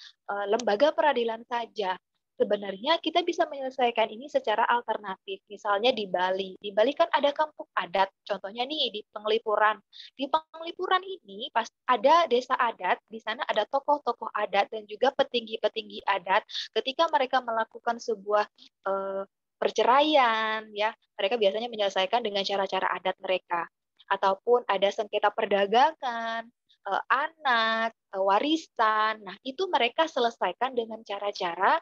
lembaga peradilan saja. Sebenarnya kita bisa menyelesaikan ini secara alternatif. Misalnya di Bali. Di Bali kan ada kampung adat. Contohnya nih di Penglipuran. Di Penglipuran ini pas ada desa adat, di sana ada tokoh-tokoh adat dan juga petinggi-petinggi adat. Ketika mereka melakukan sebuah perceraian, ya, mereka biasanya menyelesaikan dengan cara-cara adat mereka. Ataupun ada sengketa perdagangan, anak, warisan. Nah, itu mereka selesaikan dengan cara-cara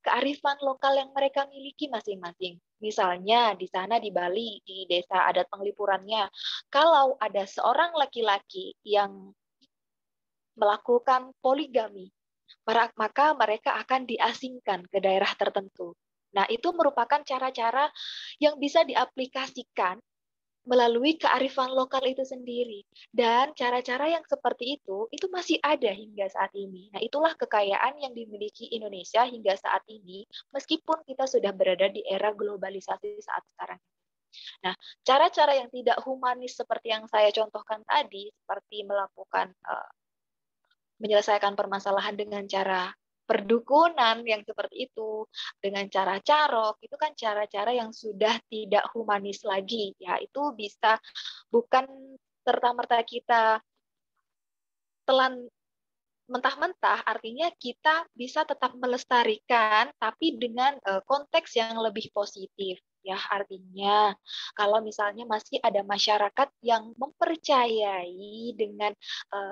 kearifan lokal yang mereka miliki masing-masing. Misalnya di sana di Bali, di desa adat Penglipurannya, kalau ada seorang laki-laki yang melakukan poligami, maka mereka akan diasingkan ke daerah tertentu. Nah, itu merupakan cara-cara yang bisa diaplikasikan melalui kearifan lokal itu sendiri. Dan cara-cara yang seperti itu masih ada hingga saat ini. Nah, itulah kekayaan yang dimiliki Indonesia hingga saat ini, meskipun kita sudah berada di era globalisasi saat sekarang. Nah, cara-cara yang tidak humanis seperti yang saya contohkan tadi, seperti melakukan menyelesaikan permasalahan dengan cara perdukunan yang seperti itu, dengan cara carok, itu kan cara-cara yang sudah tidak humanis lagi, ya. Itu bisa bukan serta-merta kita telan mentah-mentah, artinya kita bisa tetap melestarikan, tapi dengan konteks yang lebih positif. Ya, artinya kalau misalnya masih ada masyarakat yang mempercayai dengan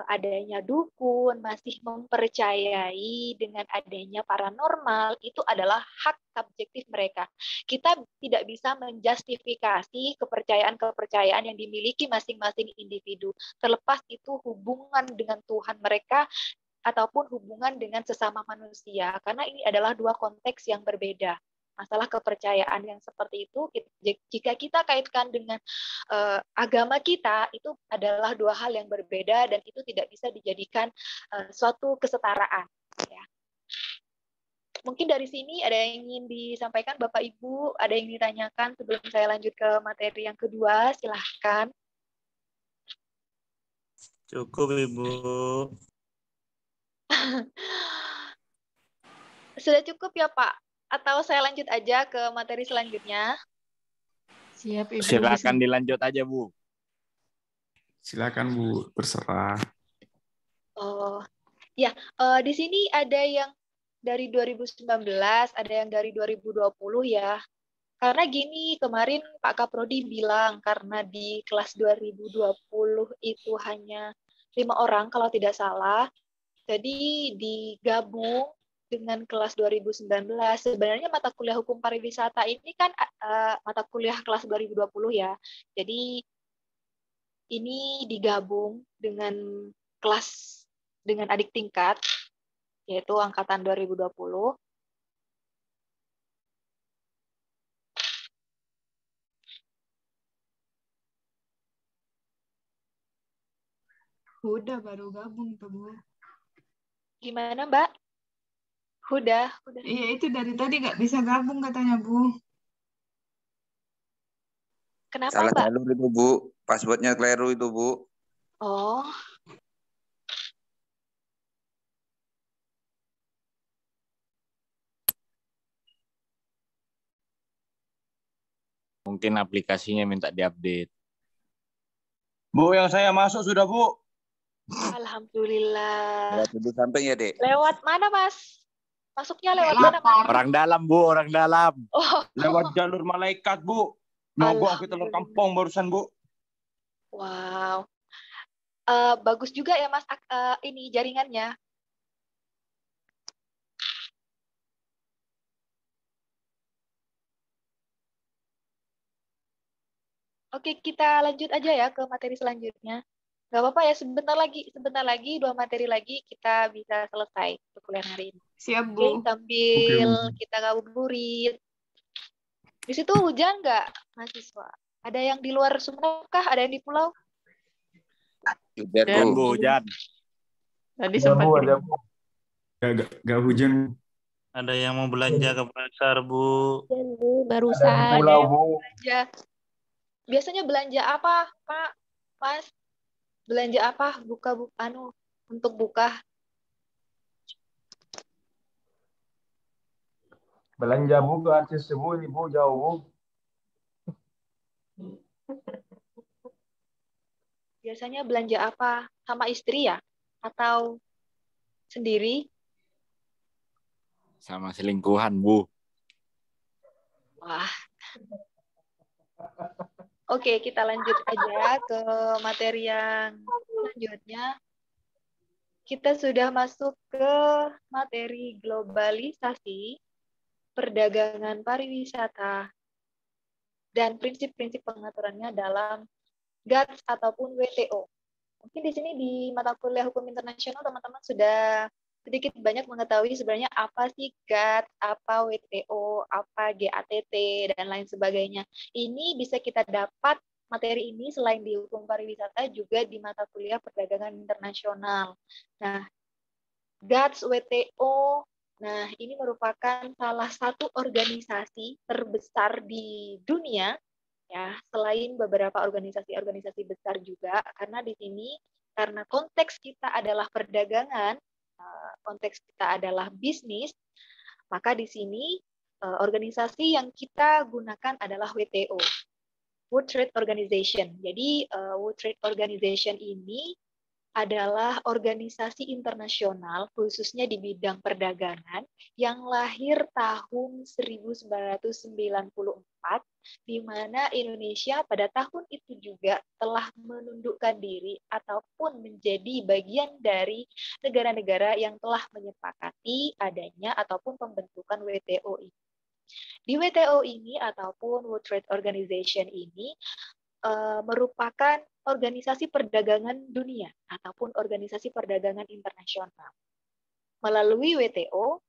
adanya dukun, masih mempercayai dengan adanya paranormal, itu adalah hak subjektif mereka. Kita tidak bisa menjustifikasi kepercayaan-kepercayaan yang dimiliki masing-masing individu, terlepas itu hubungan dengan Tuhan mereka ataupun hubungan dengan sesama manusia, karena ini adalah dua konteks yang berbeda. Masalah kepercayaan yang seperti itu, jika kita kaitkan dengan agama kita, itu adalah dua hal yang berbeda dan itu tidak bisa dijadikan suatu kesetaraan. Ya. Mungkin dari sini ada yang ingin disampaikan Bapak Ibu, ada yang ditanyakan sebelum saya lanjut ke materi yang kedua, silahkan. Cukup, Ibu. Sudah cukup ya Pak? Atau saya lanjut aja ke materi selanjutnya? Siap, Ibu. Silakan dilanjut aja, Bu. Silakan Bu, terserah. Oh, ya. Di sini ada yang dari 2019, ada yang dari 2020 ya. Karena gini, kemarin Pak Kaprodi bilang karena di kelas 2020 itu hanya 5 orang kalau tidak salah. Jadi digabung dengan kelas 2019. Sebenarnya mata kuliah hukum pariwisata ini kan mata kuliah kelas 2020 ya. Jadi ini digabung dengan kelas dengan adik tingkat, yaitu angkatan 2020. Udah baru gabung tuh, Bu. Gimana, Mbak? Udah. Iya, itu dari tadi nggak bisa gabung katanya, Bu. Kenapa, Salah Mbak? jalur itu, Bu. Passwordnya keliru itu, Bu. Oh. Mungkin aplikasinya minta diupdate. Bu, yang saya masuk sudah, Bu. Alhamdulillah. Lewat pintu samping ya, Dek? Lewat mana, Mas? Masuknya lewat mana, Mas? Orang dalam, Bu, orang dalam. Oh. Lewat jalur malaikat, Bu. Mogok kita telur kampung barusan, Bu. Wow. Bagus juga ya, Mas, ini jaringannya. Oke, kita lanjut aja ya ke materi selanjutnya. Nggak apa-apa ya, sebentar lagi 2 materi lagi kita bisa selesai untuk kuliah hari ini. Siap, Bu. Oke, sambil kita ngabuburit. Di situ hujan nggak, mahasiswa? Ada yang di luar Sumeneb kah? Ada yang di pulau? Hujan, Bu. Hujan. Tadi sempat Gak hujan. Ada yang mau belanja ke pasar, Bu? Barusan. Pulau, Bu. Belanja. Biasanya belanja apa, Pak? Mas? Belanja apa? Untuk buka. Belanja, Bu, ke artis, Bu. Ini, Bu, jauh, Bu. Biasanya belanja apa? Sama istri ya? Atau sendiri? Sama selingkuhan, Bu. Wah. Oke, kita lanjut aja ke materi yang selanjutnya. Kita sudah masuk ke materi globalisasi, perdagangan pariwisata, dan prinsip-prinsip pengaturannya dalam GATS ataupun WTO. Mungkin di sini di mata kuliah hukum internasional teman-teman sudah sedikit banyak mengetahui sebenarnya apa sih GATS, apa WTO, apa GATT, dan lain sebagainya. Ini bisa kita dapat materi ini selain di hukum pariwisata juga di mata kuliah perdagangan internasional. Nah, GATS, WTO, nah ini merupakan salah satu organisasi terbesar di dunia, ya, selain beberapa organisasi-organisasi besar juga, karena di sini karena konteks kita adalah perdagangan, konteks kita adalah bisnis, maka di sini organisasi yang kita gunakan adalah WTO. World Trade Organization. Jadi World Trade Organization ini adalah organisasi internasional khususnya di bidang perdagangan yang lahir tahun 1994, di mana Indonesia pada tahun itu juga telah menundukkan diri ataupun menjadi bagian dari negara-negara yang telah menyepakati adanya ataupun pembentukan WTO ini. Di WTO ini ataupun World Trade Organization ini merupakan organisasi perdagangan dunia ataupun organisasi perdagangan internasional. Melalui WTO,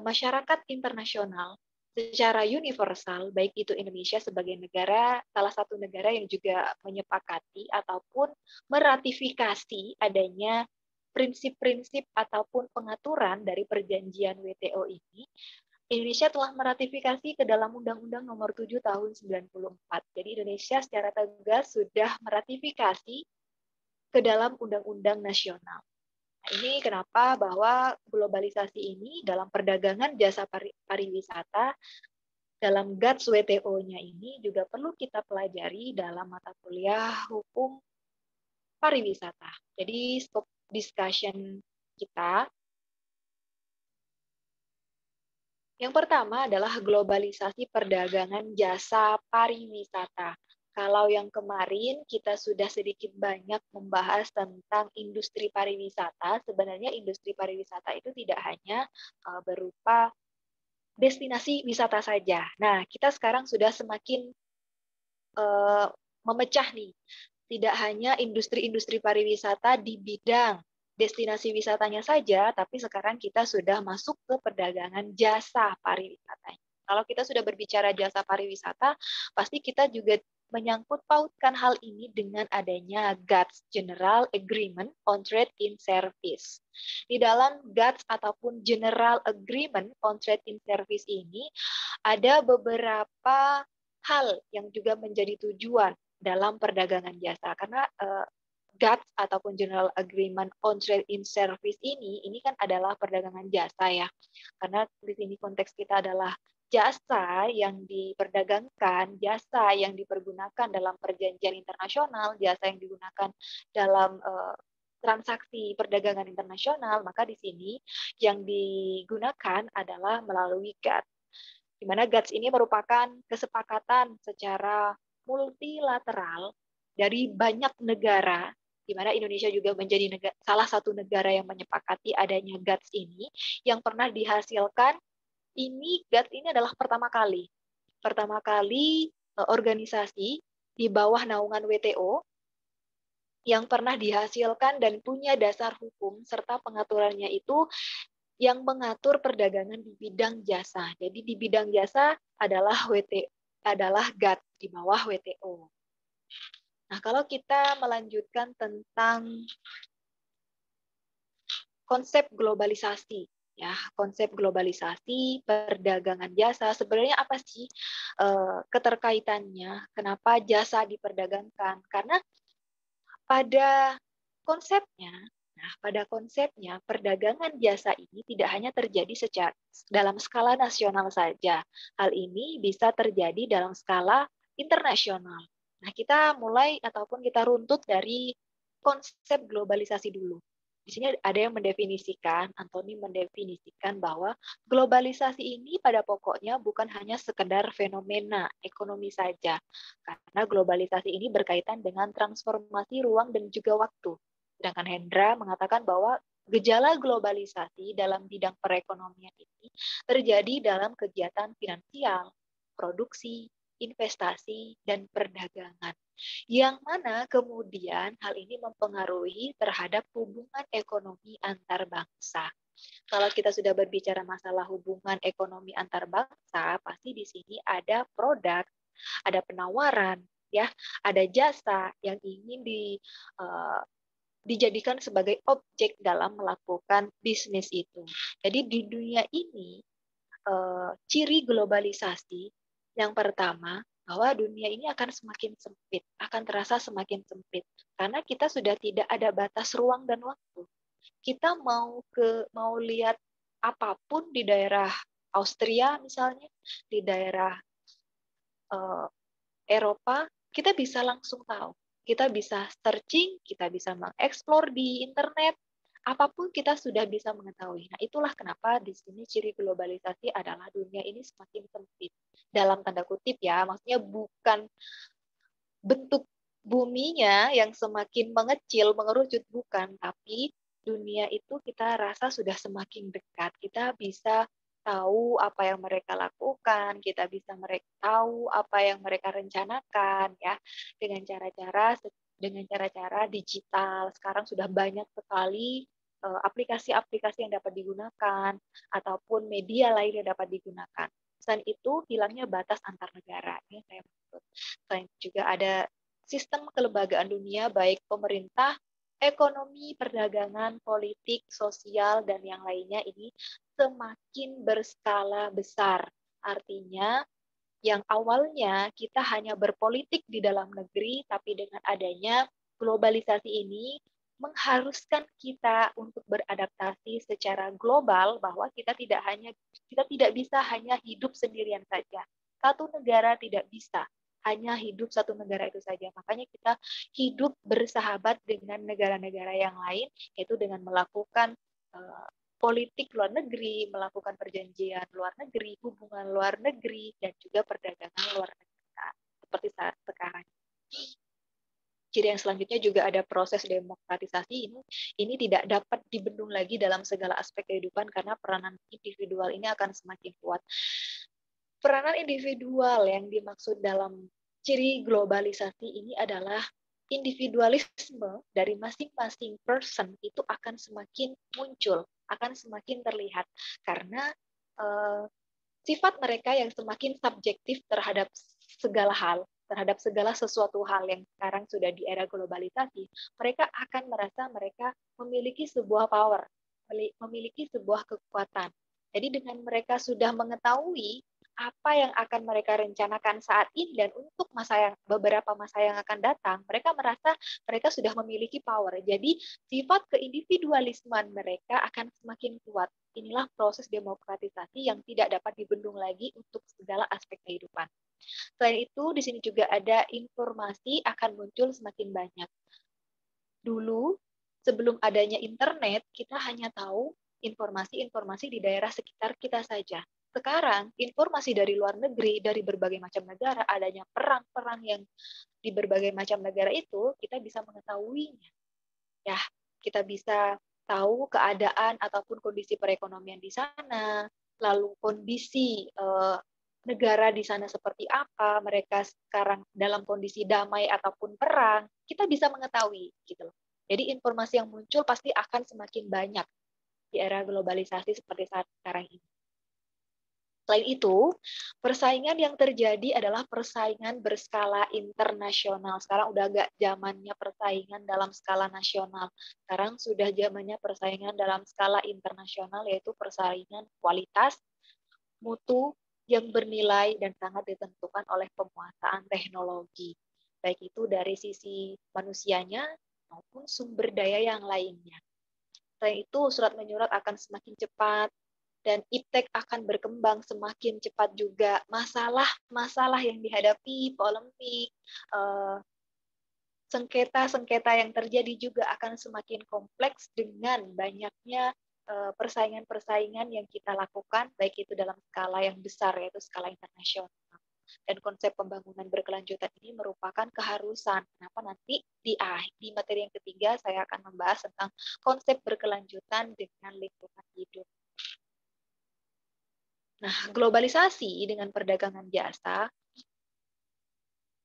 masyarakat internasional secara universal, baik itu Indonesia sebagai negara, salah satu negara yang juga menyepakati ataupun meratifikasi adanya prinsip-prinsip ataupun pengaturan dari perjanjian WTO ini, Indonesia telah meratifikasi ke dalam Undang-Undang Nomor 7 Tahun 94. Jadi Indonesia secara tegas sudah meratifikasi ke dalam undang-undang nasional. Nah, ini kenapa bahwa globalisasi ini dalam perdagangan jasa pariwisata dalam GATS WTO-nya ini juga perlu kita pelajari dalam mata kuliah hukum pariwisata. Jadi scope discussion kita yang pertama adalah globalisasi perdagangan jasa pariwisata. Kalau yang kemarin kita sudah sedikit banyak membahas tentang industri pariwisata, sebenarnya industri pariwisata itu tidak hanya berupa destinasi wisata saja. Nah, kita sekarang sudah semakin memecah nih. Tidak hanya industri-industri pariwisata di bidang destinasi wisatanya saja, tapi sekarang kita sudah masuk ke perdagangan jasa pariwisata. Kalau kita sudah berbicara jasa pariwisata, pasti kita juga menyangkut pautkan hal ini dengan adanya GATS General Agreement on Trade in Service. Di dalam GATS ataupun General Agreement on Trade in Service ini ada beberapa hal yang juga menjadi tujuan dalam perdagangan jasa, karena GATS ataupun General Agreement on Trade in Service ini kan adalah perdagangan jasa ya, karena di sini konteks kita adalah jasa yang diperdagangkan, jasa yang dipergunakan dalam perjanjian internasional, jasa yang digunakan dalam transaksi perdagangan internasional, maka di sini yang digunakan adalah melalui GATS, di mana GATS ini merupakan kesepakatan secara multilateral dari banyak negara, di mana Indonesia juga menjadi salah satu negara yang menyepakati adanya GATS ini, yang pernah dihasilkan. GATS ini adalah pertama kali organisasi di bawah naungan WTO yang pernah dihasilkan dan punya dasar hukum serta pengaturannya itu yang mengatur perdagangan di bidang jasa. Jadi di bidang jasa adalah GATS di bawah WTO. Nah, kalau kita melanjutkan tentang konsep globalisasi, ya, konsep globalisasi perdagangan jasa, sebenarnya apa sih keterkaitannya? Kenapa jasa diperdagangkan? Karena pada konsepnya perdagangan jasa ini tidak hanya terjadi dalam skala nasional saja. Hal ini bisa terjadi dalam skala internasional. Nah, kita mulai ataupun kita runtut dari konsep globalisasi dulu. Di sini ada yang mendefinisikan, Anthony mendefinisikan bahwa globalisasi ini pada pokoknya bukan hanya sekedar fenomena ekonomi saja, karena globalisasi ini berkaitan dengan transformasi ruang dan juga waktu. Sedangkan Hendra mengatakan bahwa gejala globalisasi dalam bidang perekonomian ini terjadi dalam kegiatan finansial, produksi, investasi, dan perdagangan. Yang mana kemudian hal ini mempengaruhi terhadap hubungan ekonomi antar bangsa. Kalau kita sudah berbicara masalah hubungan ekonomi antar bangsa, pasti di sini ada produk, ada penawaran, ya, ada jasa yang ingin dijadikan sebagai objek dalam melakukan bisnis itu. Jadi di dunia ini ciri globalisasi yang pertama, bahwa dunia ini akan semakin sempit, akan terasa semakin sempit, karena kita sudah tidak ada batas ruang dan waktu. Kita mau lihat apapun di daerah Austria misalnya, di daerah Eropa, kita bisa langsung tahu. Kita bisa searching, kita bisa mengeksplor di internet, apapun kita sudah bisa mengetahui. Nah, itulah kenapa di sini ciri globalisasi adalah dunia ini semakin sempit. Dalam tanda kutip ya, maksudnya bukan bentuk buminya yang semakin mengecil, mengerucut, bukan, tapi dunia itu kita rasa sudah semakin dekat. Kita bisa tahu apa yang mereka lakukan, kita bisa tahu apa yang mereka rencanakan ya dengan cara-cara digital. Sekarang sudah banyak sekali aplikasi-aplikasi yang dapat digunakan ataupun media lain yang dapat digunakan. Selain itu, hilangnya batas antar negara. Ini saya maksud. Selain juga ada sistem kelembagaan dunia, baik pemerintah, ekonomi, perdagangan, politik, sosial, dan yang lainnya ini semakin berskala besar. Artinya, yang awalnya kita hanya berpolitik di dalam negeri, tapi dengan adanya globalisasi ini mengharuskan kita untuk beradaptasi secara global, bahwa kita tidak bisa hanya hidup sendirian saja. Satu negara tidak bisa hanya hidup satu negara itu saja. Makanya kita hidup bersahabat dengan negara-negara yang lain, yaitu dengan melakukan politik luar negeri, melakukan perjanjian luar negeri, hubungan luar negeri, dan juga perdagangan luar negeri. Seperti saat sekarang. Ciri yang selanjutnya juga ada proses demokratisasi. Ini tidak dapat dibendung lagi dalam segala aspek kehidupan karena peranan individual ini akan semakin kuat. Peranan individual yang dimaksud dalam ciri globalisasi ini adalah individualisme dari masing-masing person itu akan semakin muncul, akan semakin terlihat karena sifat mereka yang semakin subjektif terhadap segala hal, terhadap segala sesuatu hal yang sekarang sudah di era globalisasi, mereka akan merasa mereka memiliki sebuah power, memiliki sebuah kekuatan. Jadi dengan mereka sudah mengetahui apa yang akan mereka rencanakan saat ini dan untuk beberapa masa yang akan datang, mereka merasa mereka sudah memiliki power. Jadi sifat keindividualisme mereka akan semakin kuat. Inilah proses demokratisasi yang tidak dapat dibendung lagi untuk segala aspek kehidupan. Selain itu, di sini juga ada informasi akan muncul semakin banyak. Dulu, sebelum adanya internet, kita hanya tahu informasi-informasi di daerah sekitar kita saja. Sekarang, informasi dari luar negeri, dari berbagai macam negara, adanya perang-perang yang di berbagai macam negara itu, kita bisa mengetahuinya. Ya, kita bisa tahu keadaan ataupun kondisi perekonomian di sana, lalu kondisi negara di sana seperti apa, mereka sekarang dalam kondisi damai ataupun perang, kita bisa mengetahui gitu loh. Jadi informasi yang muncul pasti akan semakin banyak di era globalisasi seperti saat sekarang ini. Selain itu, persaingan yang terjadi adalah persaingan berskala internasional. Sekarang udah agak zamannya persaingan dalam skala nasional. Sekarang sudah zamannya persaingan dalam skala internasional, yaitu persaingan kualitas, mutu, yang bernilai dan sangat ditentukan oleh penguasaan teknologi. Baik itu dari sisi manusianya maupun sumber daya yang lainnya. Selain itu, surat menyurat akan semakin cepat, dan iptek akan berkembang semakin cepat juga. Masalah-masalah yang dihadapi, polemik, sengketa-sengketa yang terjadi juga akan semakin kompleks dengan banyaknya persaingan-persaingan yang kita lakukan, baik itu dalam skala yang besar, yaitu skala internasional. Dan konsep pembangunan berkelanjutan ini merupakan keharusan. Kenapa nanti di materi yang ketiga saya akan membahas tentang konsep berkelanjutan dengan lingkungan hidup. Nah, globalisasi dengan perdagangan jasa,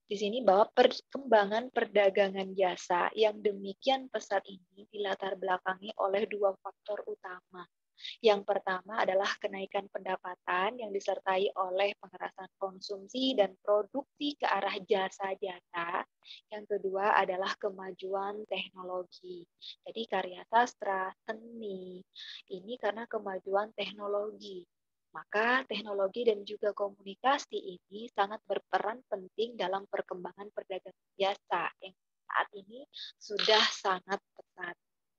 di sini bahwa perkembangan perdagangan jasa yang demikian pesat ini dilatar belakangi oleh dua faktor utama. Yang pertama adalah kenaikan pendapatan yang disertai oleh pengerasan konsumsi dan produksi ke arah jasa-jasa. Yang kedua adalah kemajuan teknologi. Jadi karya sastra, seni, ini karena kemajuan teknologi. Maka teknologi dan juga komunikasi ini sangat berperan penting dalam perkembangan perdagangan jasa yang saat ini sudah sangat pesat.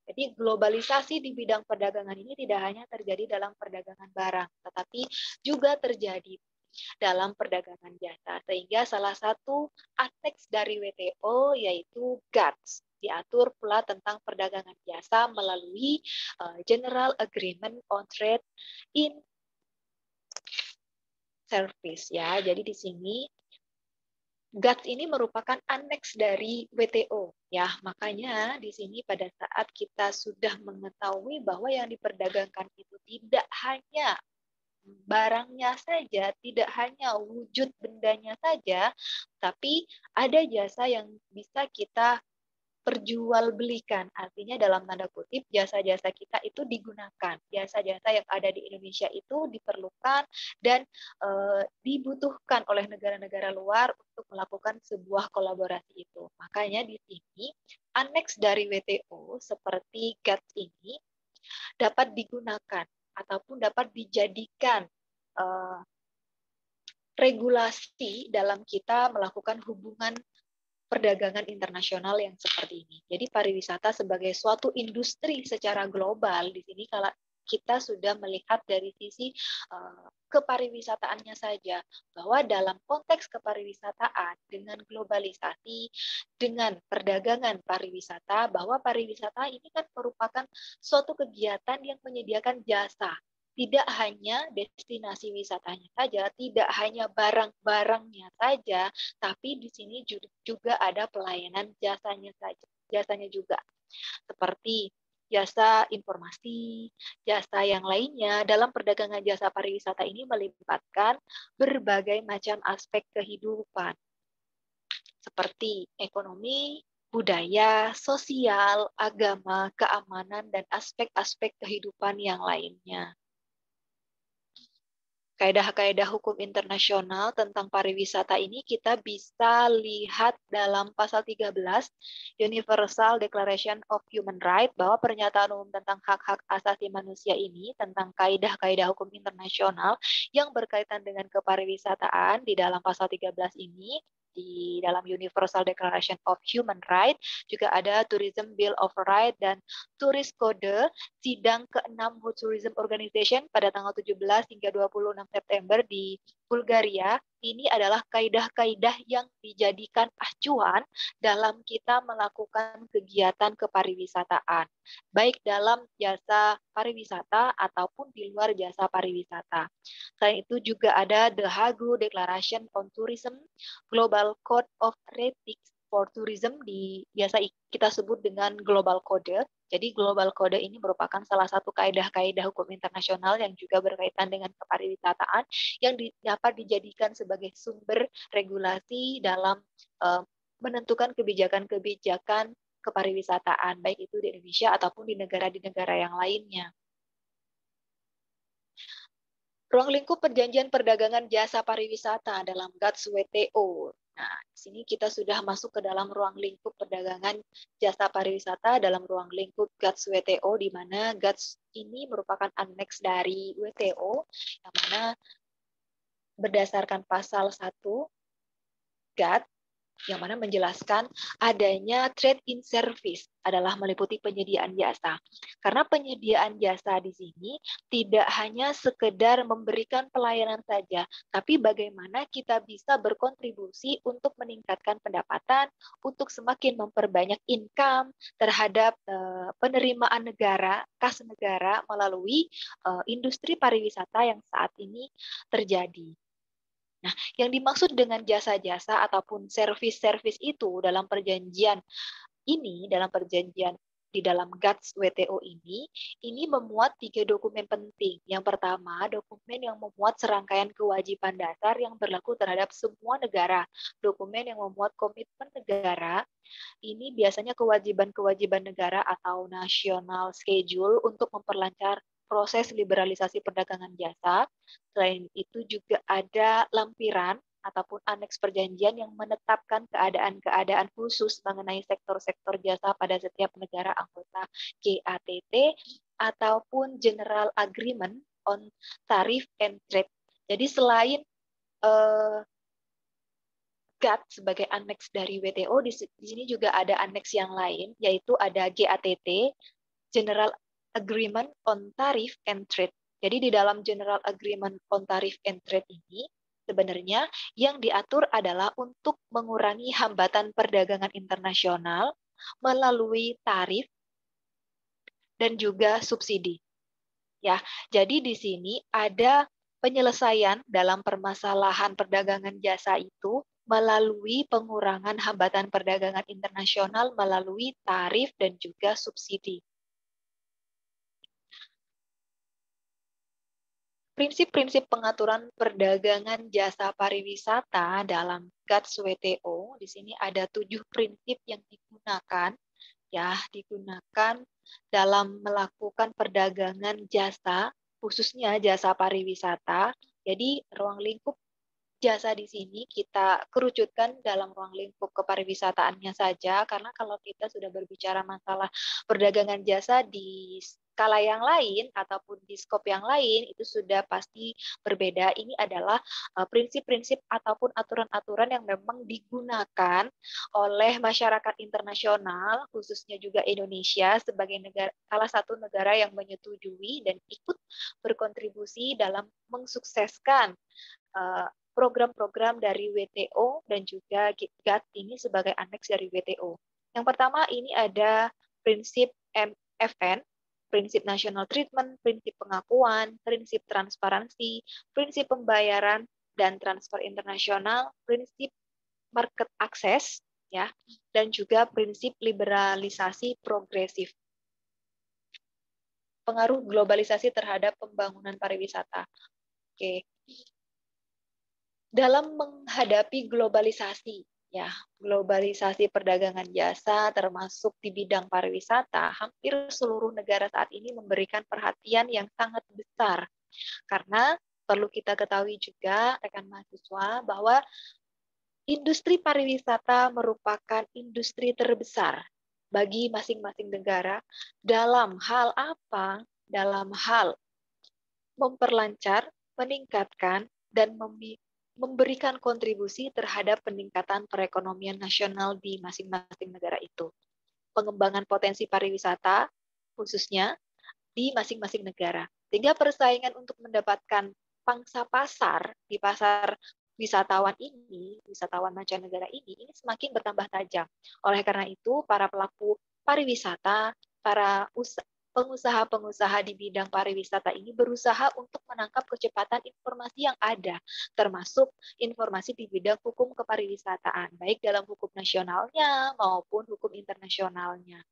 Jadi globalisasi di bidang perdagangan ini tidak hanya terjadi dalam perdagangan barang, tetapi juga terjadi dalam perdagangan jasa. Sehingga salah satu aneks dari WTO yaitu GATS, diatur pula tentang perdagangan jasa melalui General Agreement on Trade in Service ya. Jadi di sini GATS ini merupakan aneks dari WTO ya. Makanya di sini pada saat kita sudah mengetahui bahwa yang diperdagangkan itu tidak hanya barangnya saja, tidak hanya wujud bendanya saja, tapi ada jasa yang bisa kita perjualbelikan. Artinya dalam tanda kutip jasa-jasa kita itu digunakan. Jasa-jasa yang ada di Indonesia itu diperlukan dan dibutuhkan oleh negara-negara luar untuk melakukan sebuah kolaborasi itu. Makanya di sini aneks dari WTO seperti GATS ini dapat digunakan ataupun dapat dijadikan regulasi dalam kita melakukan hubungan perdagangan internasional yang seperti ini. Jadi pariwisata sebagai suatu industri secara global, di sini kalau kita sudah melihat dari sisi kepariwisataannya saja, bahwa dalam konteks kepariwisataan dengan globalisasi, dengan perdagangan pariwisata, bahwa pariwisata ini kan merupakan suatu kegiatan yang menyediakan jasa. Tidak hanya destinasi wisatanya saja, tidak hanya barang-barangnya saja, tapi di sini juga ada pelayanan jasanya juga. Seperti jasa informasi, jasa yang lainnya. Dalam perdagangan jasa pariwisata ini melibatkan berbagai macam aspek kehidupan, seperti ekonomi, budaya, sosial, agama, keamanan, dan aspek-aspek kehidupan yang lainnya. Kaedah-kaedah hukum internasional tentang pariwisata ini kita bisa lihat dalam pasal 13 Universal Declaration of Human Rights, bahwa pernyataan umum tentang hak-hak asasi manusia ini tentang kaedah-kaedah hukum internasional yang berkaitan dengan kepariwisataan di dalam pasal 13 ini. Di dalam Universal Declaration of Human Rights juga ada Tourism Bill of Rights dan Tourist Code sidang ke-6 World Tourism Organization pada tanggal 17 hingga 26 September di Bulgaria. Ini adalah kaidah-kaidah yang dijadikan acuan dalam kita melakukan kegiatan kepariwisataan, baik dalam jasa pariwisata ataupun di luar jasa pariwisata. Selain itu juga ada The Hague Declaration on Tourism, Global Code of Ethics for Tourism, biasa kita sebut dengan Global Code. Jadi Global Code ini merupakan salah satu kaedah-kaedah hukum internasional yang juga berkaitan dengan kepariwisataan yang dapat dijadikan sebagai sumber regulasi dalam menentukan kebijakan-kebijakan kepariwisataan, baik itu di Indonesia ataupun di negara yang lainnya. Ruang lingkup perjanjian perdagangan jasa pariwisata dalam GATS WTO. Nah, di sini kita sudah masuk ke dalam ruang lingkup perdagangan jasa pariwisata dalam ruang lingkup GATS WTO, di mana GATS ini merupakan aneks dari WTO, yang mana berdasarkan pasal 1 GATS, yang mana menjelaskan adanya trade in service adalah meliputi penyediaan jasa. Karena penyediaan jasa di sini tidak hanya sekedar memberikan pelayanan saja, tapi bagaimana kita bisa berkontribusi untuk meningkatkan pendapatan, untuk semakin memperbanyak income terhadap penerimaan negara, kas negara melalui industri pariwisata yang saat ini terjadi. Nah, yang dimaksud dengan jasa-jasa ataupun servis-servis itu dalam perjanjian ini, dalam perjanjian di dalam GATS WTO ini memuat 3 dokumen penting. Yang pertama, dokumen yang memuat serangkaian kewajiban dasar yang berlaku terhadap semua negara. Dokumen yang memuat komitmen negara, ini biasanya kewajiban-kewajiban negara atau national schedule untuk memperlancar proses liberalisasi perdagangan jasa. Selain itu juga ada lampiran ataupun aneks perjanjian yang menetapkan keadaan-keadaan khusus mengenai sektor-sektor jasa pada setiap negara anggota GATT ataupun General Agreement on Tariff and Trade. Jadi selain GATT sebagai aneks dari WTO, di sini juga ada aneks yang lain, yaitu ada GATT, General Agreement on Tariff and Trade. Jadi di dalam General Agreement on Tariff and Trade ini sebenarnya yang diatur adalah untuk mengurangi hambatan perdagangan internasional melalui tarif dan juga subsidi. Ya, jadi di sini ada penyelesaian dalam permasalahan perdagangan jasa itu melalui pengurangan hambatan perdagangan internasional melalui tarif dan juga subsidi. Prinsip-prinsip pengaturan perdagangan jasa pariwisata dalam GATS WTO, di sini ada 7 prinsip yang digunakan dalam melakukan perdagangan jasa, khususnya jasa pariwisata. Jadi ruang lingkup jasa di sini kita kerucutkan dalam ruang lingkup kepariwisataannya saja, karena kalau kita sudah berbicara masalah perdagangan jasa di skala yang lain ataupun di skop yang lain itu sudah pasti berbeda. Ini adalah prinsip-prinsip ataupun aturan-aturan yang memang digunakan oleh masyarakat internasional, khususnya juga Indonesia sebagai salah satu negara yang menyetujui dan ikut berkontribusi dalam mensukseskan program-program dari WTO dan juga GATS ini sebagai aneks dari WTO. Yang pertama ini ada prinsip MFN, prinsip national treatment, prinsip pengakuan, prinsip transparansi, prinsip pembayaran dan transfer internasional, prinsip market access, ya, dan juga prinsip liberalisasi progresif. Pengaruh globalisasi terhadap pembangunan pariwisata. Oke. Dalam menghadapi globalisasi, ya, globalisasi perdagangan jasa termasuk di bidang pariwisata, hampir seluruh negara saat ini memberikan perhatian yang sangat besar. Karena perlu kita ketahui juga, rekan mahasiswa, bahwa industri pariwisata merupakan industri terbesar bagi masing-masing negara dalam hal apa? Dalam hal memperlancar, meningkatkan, dan memberikan kontribusi terhadap peningkatan perekonomian nasional di masing-masing negara itu. Pengembangan potensi pariwisata, khususnya di masing-masing negara. Sehingga persaingan untuk mendapatkan pangsa pasar di pasar wisatawan mancanegara ini semakin bertambah tajam. Oleh karena itu, para pelaku pariwisata, para pengusaha-pengusaha di bidang pariwisata ini berusaha untuk menangkap kecepatan informasi yang ada, termasuk informasi di bidang hukum kepariwisataan, baik dalam hukum nasionalnya maupun hukum internasionalnya.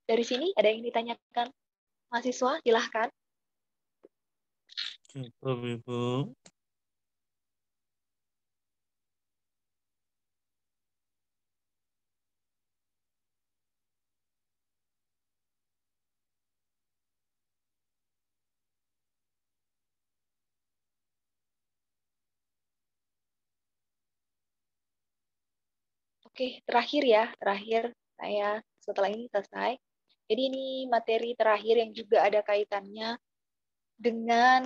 Dari sini ada yang ditanyakan? Mahasiswa, silahkan. Cukup, Ibu. Oke, terakhir saya setelah ini selesai. Jadi ini materi terakhir yang juga ada kaitannya dengan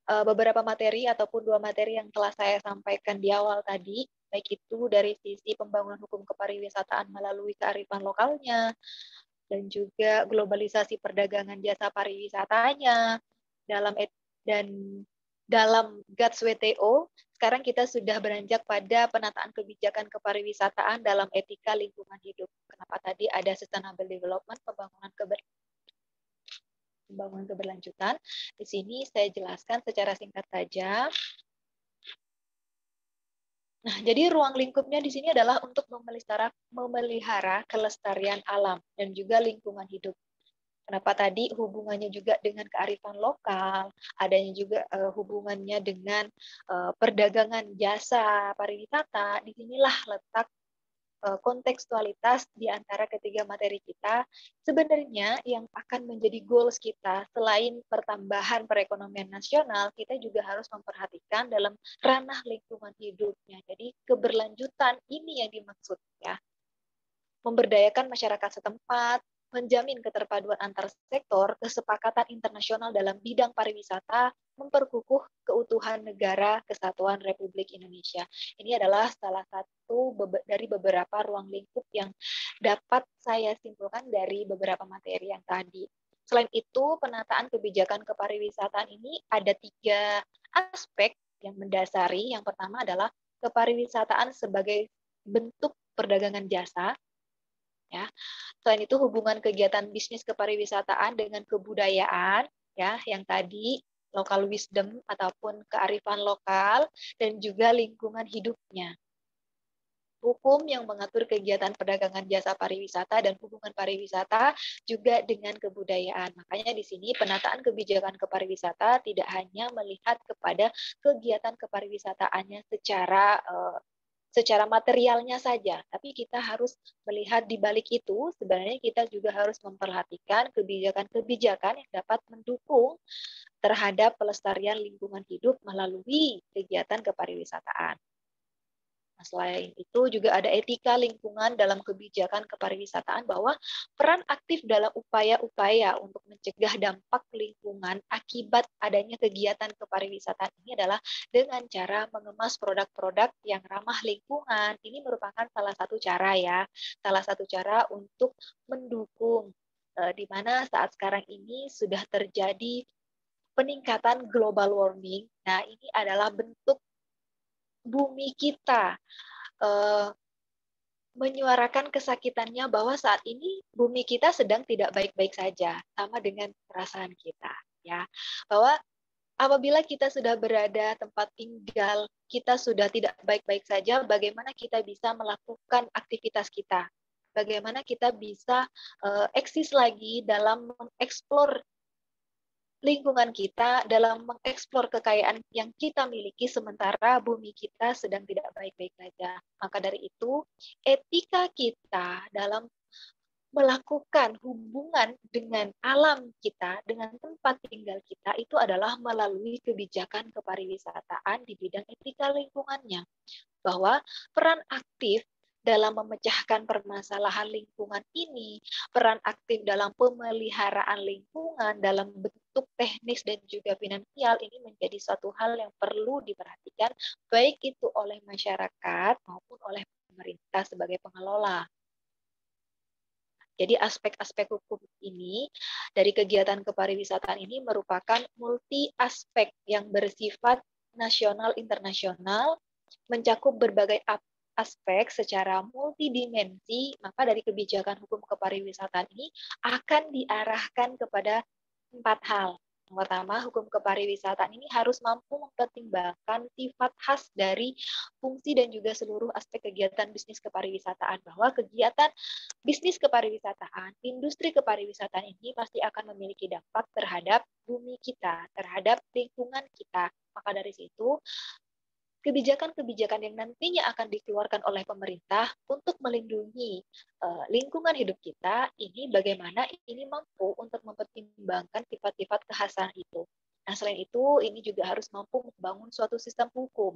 beberapa materi ataupun 2 materi yang telah saya sampaikan di awal tadi, baik itu dari sisi pembangunan hukum kepariwisataan melalui kearifan lokalnya, dan juga globalisasi perdagangan jasa pariwisatanya, dalam GATS WTO, sekarang kita sudah beranjak pada penataan kebijakan kepariwisataan dalam etika lingkungan hidup. Kenapa tadi ada sustainable development, pembangunan keberlanjutan. Di sini saya jelaskan secara singkat saja. Nah, jadi ruang lingkupnya di sini adalah untuk memelihara kelestarian alam dan juga lingkungan hidup. Kenapa tadi hubungannya juga dengan kearifan lokal, adanya juga hubungannya dengan perdagangan jasa pariwisata. Disinilah letak kontekstualitas di antara ketiga materi kita. Sebenarnya yang akan menjadi goals kita selain pertambahan perekonomian nasional, kita juga harus memperhatikan dalam ranah lingkungan hidupnya. Jadi keberlanjutan ini yang dimaksud, ya. Memberdayakan masyarakat setempat, menjamin keterpaduan antar sektor, kesepakatan internasional dalam bidang pariwisata, memperkukuh keutuhan negara kesatuan Republik Indonesia. Ini adalah salah satu dari beberapa ruang lingkup yang dapat saya simpulkan dari beberapa materi yang tadi. Selain itu, penataan kebijakan kepariwisataan ini ada 3 aspek yang mendasari. Yang pertama adalah kepariwisataan sebagai bentuk perdagangan jasa. Ya. Selain itu hubungan kegiatan bisnis kepariwisataan dengan kebudayaan, ya, yang tadi local wisdom ataupun kearifan lokal, dan juga lingkungan hidupnya. Hukum yang mengatur kegiatan perdagangan jasa pariwisata dan hubungan pariwisata juga dengan kebudayaan. Makanya di sini penataan kebijakan kepariwisata tidak hanya melihat kepada kegiatan kepariwisataannya secara materialnya saja, tapi kita harus melihat di balik itu sebenarnya kita juga harus memperhatikan kebijakan-kebijakan yang dapat mendukung terhadap pelestarian lingkungan hidup melalui kegiatan kepariwisataan. Nah, selain itu juga ada etika lingkungan dalam kebijakan kepariwisataan bahwa peran aktif dalam upaya-upaya untuk mencegah dampak lingkungan akibat adanya kegiatan kepariwisataan ini adalah dengan cara mengemas produk-produk yang ramah lingkungan. Ini merupakan salah satu cara ya, salah satu cara untuk mendukung di mana saat sekarang ini sudah terjadi peningkatan global warming. Nah, ini adalah bentuk bumi kita menyuarakan kesakitannya bahwa saat ini bumi kita sedang tidak baik-baik saja, sama dengan perasaan kita, ya. Bahwa apabila kita sudah berada tempat tinggal, kita sudah tidak baik-baik saja, bagaimana kita bisa melakukan aktivitas kita? Bagaimana kita bisa eksis lagi dalam mengeksplor lingkungan kita, dalam mengeksplor kekayaan yang kita miliki sementara bumi kita sedang tidak baik-baik saja. Maka dari itu, etika kita dalam melakukan hubungan dengan alam kita, dengan tempat tinggal kita, itu adalah melalui kebijakan kepariwisataan di bidang etika lingkungannya. Bahwa peran aktif dalam memecahkan permasalahan lingkungan ini, peran aktif dalam pemeliharaan lingkungan dalam bentuk teknis dan juga finansial ini menjadi suatu hal yang perlu diperhatikan baik itu oleh masyarakat maupun oleh pemerintah sebagai pengelola. Jadi aspek-aspek hukum ini dari kegiatan kepariwisataan ini merupakan multi aspek yang bersifat nasional internasional, mencakup berbagai aspek secara multidimensi. Maka dari kebijakan hukum kepariwisataan ini akan diarahkan kepada 4 hal. Yang pertama, hukum kepariwisataan ini harus mampu mempertimbangkan sifat khas dari fungsi dan juga seluruh aspek kegiatan bisnis kepariwisataan, bahwa kegiatan bisnis kepariwisataan, industri kepariwisataan ini pasti akan memiliki dampak terhadap bumi kita, terhadap lingkungan kita. Maka dari situ, kebijakan-kebijakan yang nantinya akan dikeluarkan oleh pemerintah untuk melindungi lingkungan hidup kita, ini bagaimana ini mampu untuk mempertimbangkan sifat-sifat kekhasan itu. Nah, selain itu, ini juga harus mampu membangun suatu sistem hukum,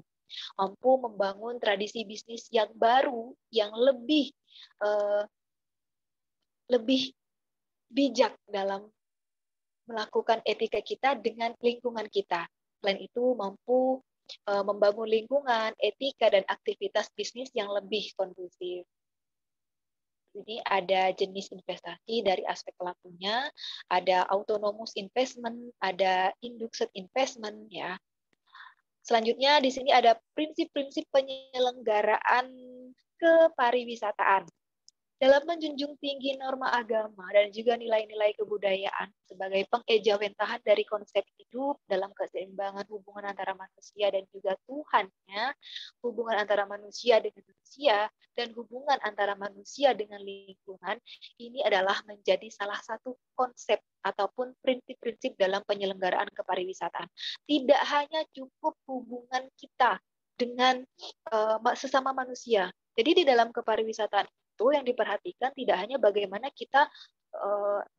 mampu membangun tradisi bisnis yang baru, yang lebih bijak dalam melakukan etika kita dengan lingkungan kita. Selain itu, mampu membangun lingkungan, etika, dan aktivitas bisnis yang lebih kondusif. Ini ada jenis investasi dari aspek pelakunya, ada autonomous investment, ada induced investment, ya. Selanjutnya di sini ada prinsip-prinsip penyelenggaraan kepariwisataan. Dalam menjunjung tinggi norma agama dan juga nilai-nilai kebudayaan sebagai pengejawentahan dari konsep hidup dalam keseimbangan hubungan antara manusia dan juga Tuhannya, hubungan antara manusia dengan manusia, dan hubungan antara manusia dengan lingkungan, ini adalah menjadi salah satu konsep ataupun prinsip-prinsip dalam penyelenggaraan kepariwisataan. Tidak hanya cukup hubungan kita dengan sesama manusia. Jadi di dalam kepariwisataan itu yang diperhatikan tidak hanya bagaimana kita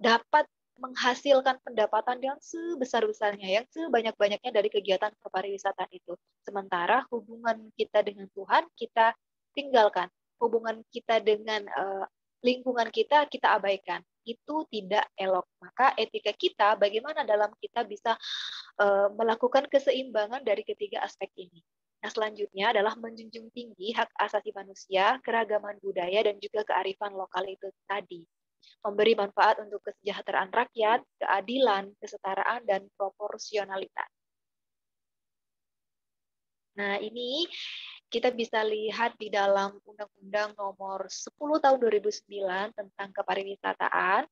dapat menghasilkan pendapatan yang sebesar-besarnya, yang sebanyak-banyaknya dari kegiatan kepariwisataan itu. Sementara hubungan kita dengan Tuhan kita tinggalkan, hubungan kita dengan lingkungan kita abaikan. Itu tidak elok. Maka etika kita bagaimana dalam kita bisa melakukan keseimbangan dari ketiga aspek ini. Nah, selanjutnya adalah menjunjung tinggi hak asasi manusia, keragaman budaya, dan juga kearifan lokal itu tadi. Memberi manfaat untuk kesejahteraan rakyat, keadilan, kesetaraan, dan proporsionalitas. Nah, ini kita bisa lihat di dalam Undang-Undang Nomor 10 Tahun 2009 tentang kepariwisataan,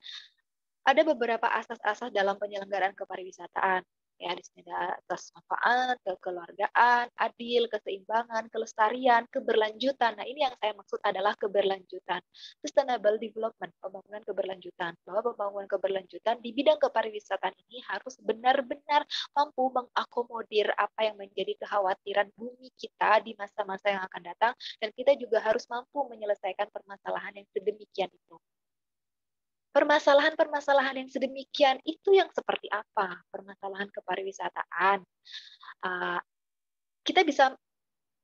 ada beberapa asas-asas dalam penyelenggaraan kepariwisataan. Ya, di sini ada asas manfaat, kekeluargaan, adil, keseimbangan, kelestarian, keberlanjutan. Nah, ini yang saya maksud adalah keberlanjutan. Sustainable development, pembangunan keberlanjutan. Bahwa pembangunan keberlanjutan di bidang kepariwisataan ini harus benar-benar mampu mengakomodir apa yang menjadi kekhawatiran bumi kita di masa-masa yang akan datang, dan kita juga harus mampu menyelesaikan permasalahan yang sedemikian itu. Permasalahan-permasalahan yang sedemikian itu yang seperti apa? Permasalahan kepariwisataan. Kita bisa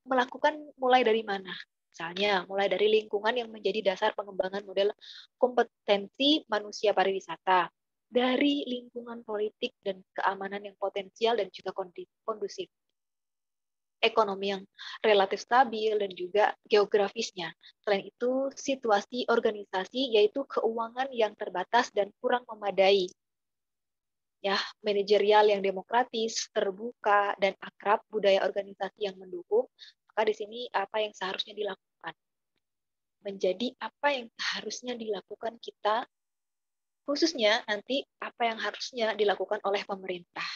melakukan mulai dari mana? Misalnya, mulai dari lingkungan yang menjadi dasar pengembangan model kompetensi manusia pariwisata. Dari lingkungan politik dan keamanan yang potensial dan juga kondusif. Ekonomi yang relatif stabil dan juga geografisnya. Selain itu, situasi organisasi yaitu keuangan yang terbatas dan kurang memadai. Ya, manajerial yang demokratis, terbuka dan akrab, budaya organisasi yang mendukung. Maka di sini apa yang seharusnya dilakukan? Menjadi apa yang seharusnya dilakukan kita, khususnya nanti apa yang harusnya dilakukan oleh pemerintah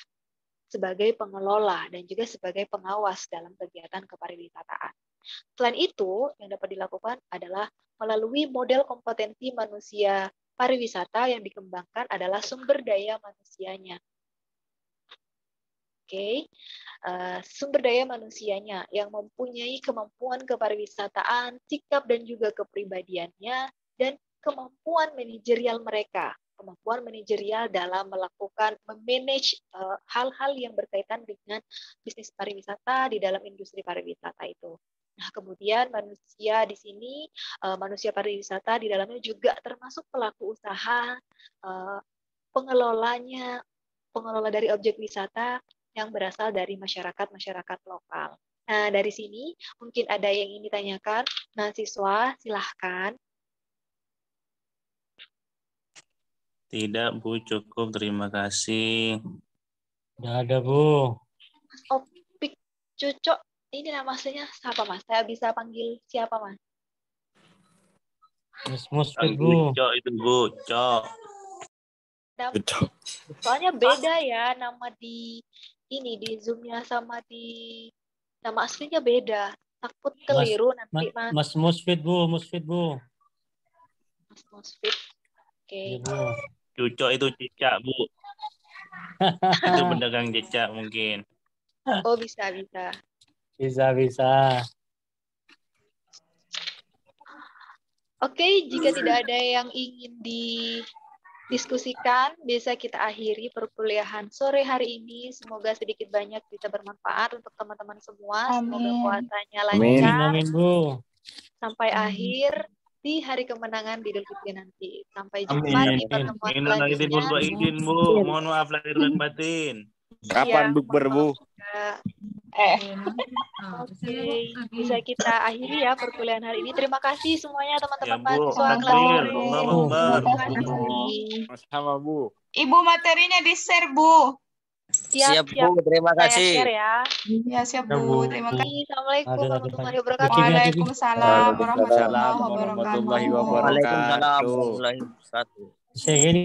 sebagai pengelola dan juga sebagai pengawas dalam kegiatan kepariwisataan. Selain itu, yang dapat dilakukan adalah melalui model kompetensi manusia pariwisata yang dikembangkan adalah sumber daya manusianya. Oke, sumber daya manusianya yang mempunyai kemampuan kepariwisataan, sikap dan juga kepribadiannya, dan kemampuan manajerial mereka. Kemampuan manajerial dalam melakukan memanage hal-hal yang berkaitan dengan bisnis pariwisata di dalam industri pariwisata itu. Nah, kemudian manusia di sini, manusia pariwisata di dalamnya juga termasuk pelaku usaha, pengelolanya, pengelola dari objek wisata yang berasal dari masyarakat lokal. Nah, dari sini mungkin ada yang ingin ditanyakan. Mahasiswa, silahkan. Tidak, Bu, cukup. Terima kasih. Udah ada, Bu. Mas Opik Cucok, ini nama aslinya siapa, Mas? Saya bisa panggil siapa, Mas? Mas Musfit, Bu. Cok itu, Bu. Cok. Soalnya beda ya nama di ini di Zoom-nya sama di nama aslinya beda. Takut keliru nanti, Mas. Mas Musfit, Bu. Musfit, Bu. Mas Musfit. Oke. Ya, Bu. Cucok itu cicak, Bu. Itu pedagang cicak mungkin. Oh, bisa. Bisa. Oke, jika tidak ada yang ingin didiskusikan, bisa kita akhiri perkuliahan sore hari ini. Semoga sedikit banyak bisa bermanfaat untuk teman-teman semua. Semoga puasanya lancar. Amin, Bu. Sampai akhir di hari kemenangan di Idul Fitri nanti. Sampai jumpa di pertemuan selanjutnya. Izin, Bu. Mohon maaf lahir dan batin. Kapan bukber, Bu? Oke, bisa kita akhiri ya perkuliahan hari ini. Terima kasih semuanya teman-teman mahasiswa kelas. Sama, Bu. Ibu materinya di-share, Bu. Siap, Bu. Terima kasih. Saya share ya. Ya, siap, Bu. Terima kasih. Assalamualaikum warahmatullahi wabarakatuh. Waalaikumsalam warahmatullahi Waalaikumsalam warahmatullahi wabarakatuh. Saya ini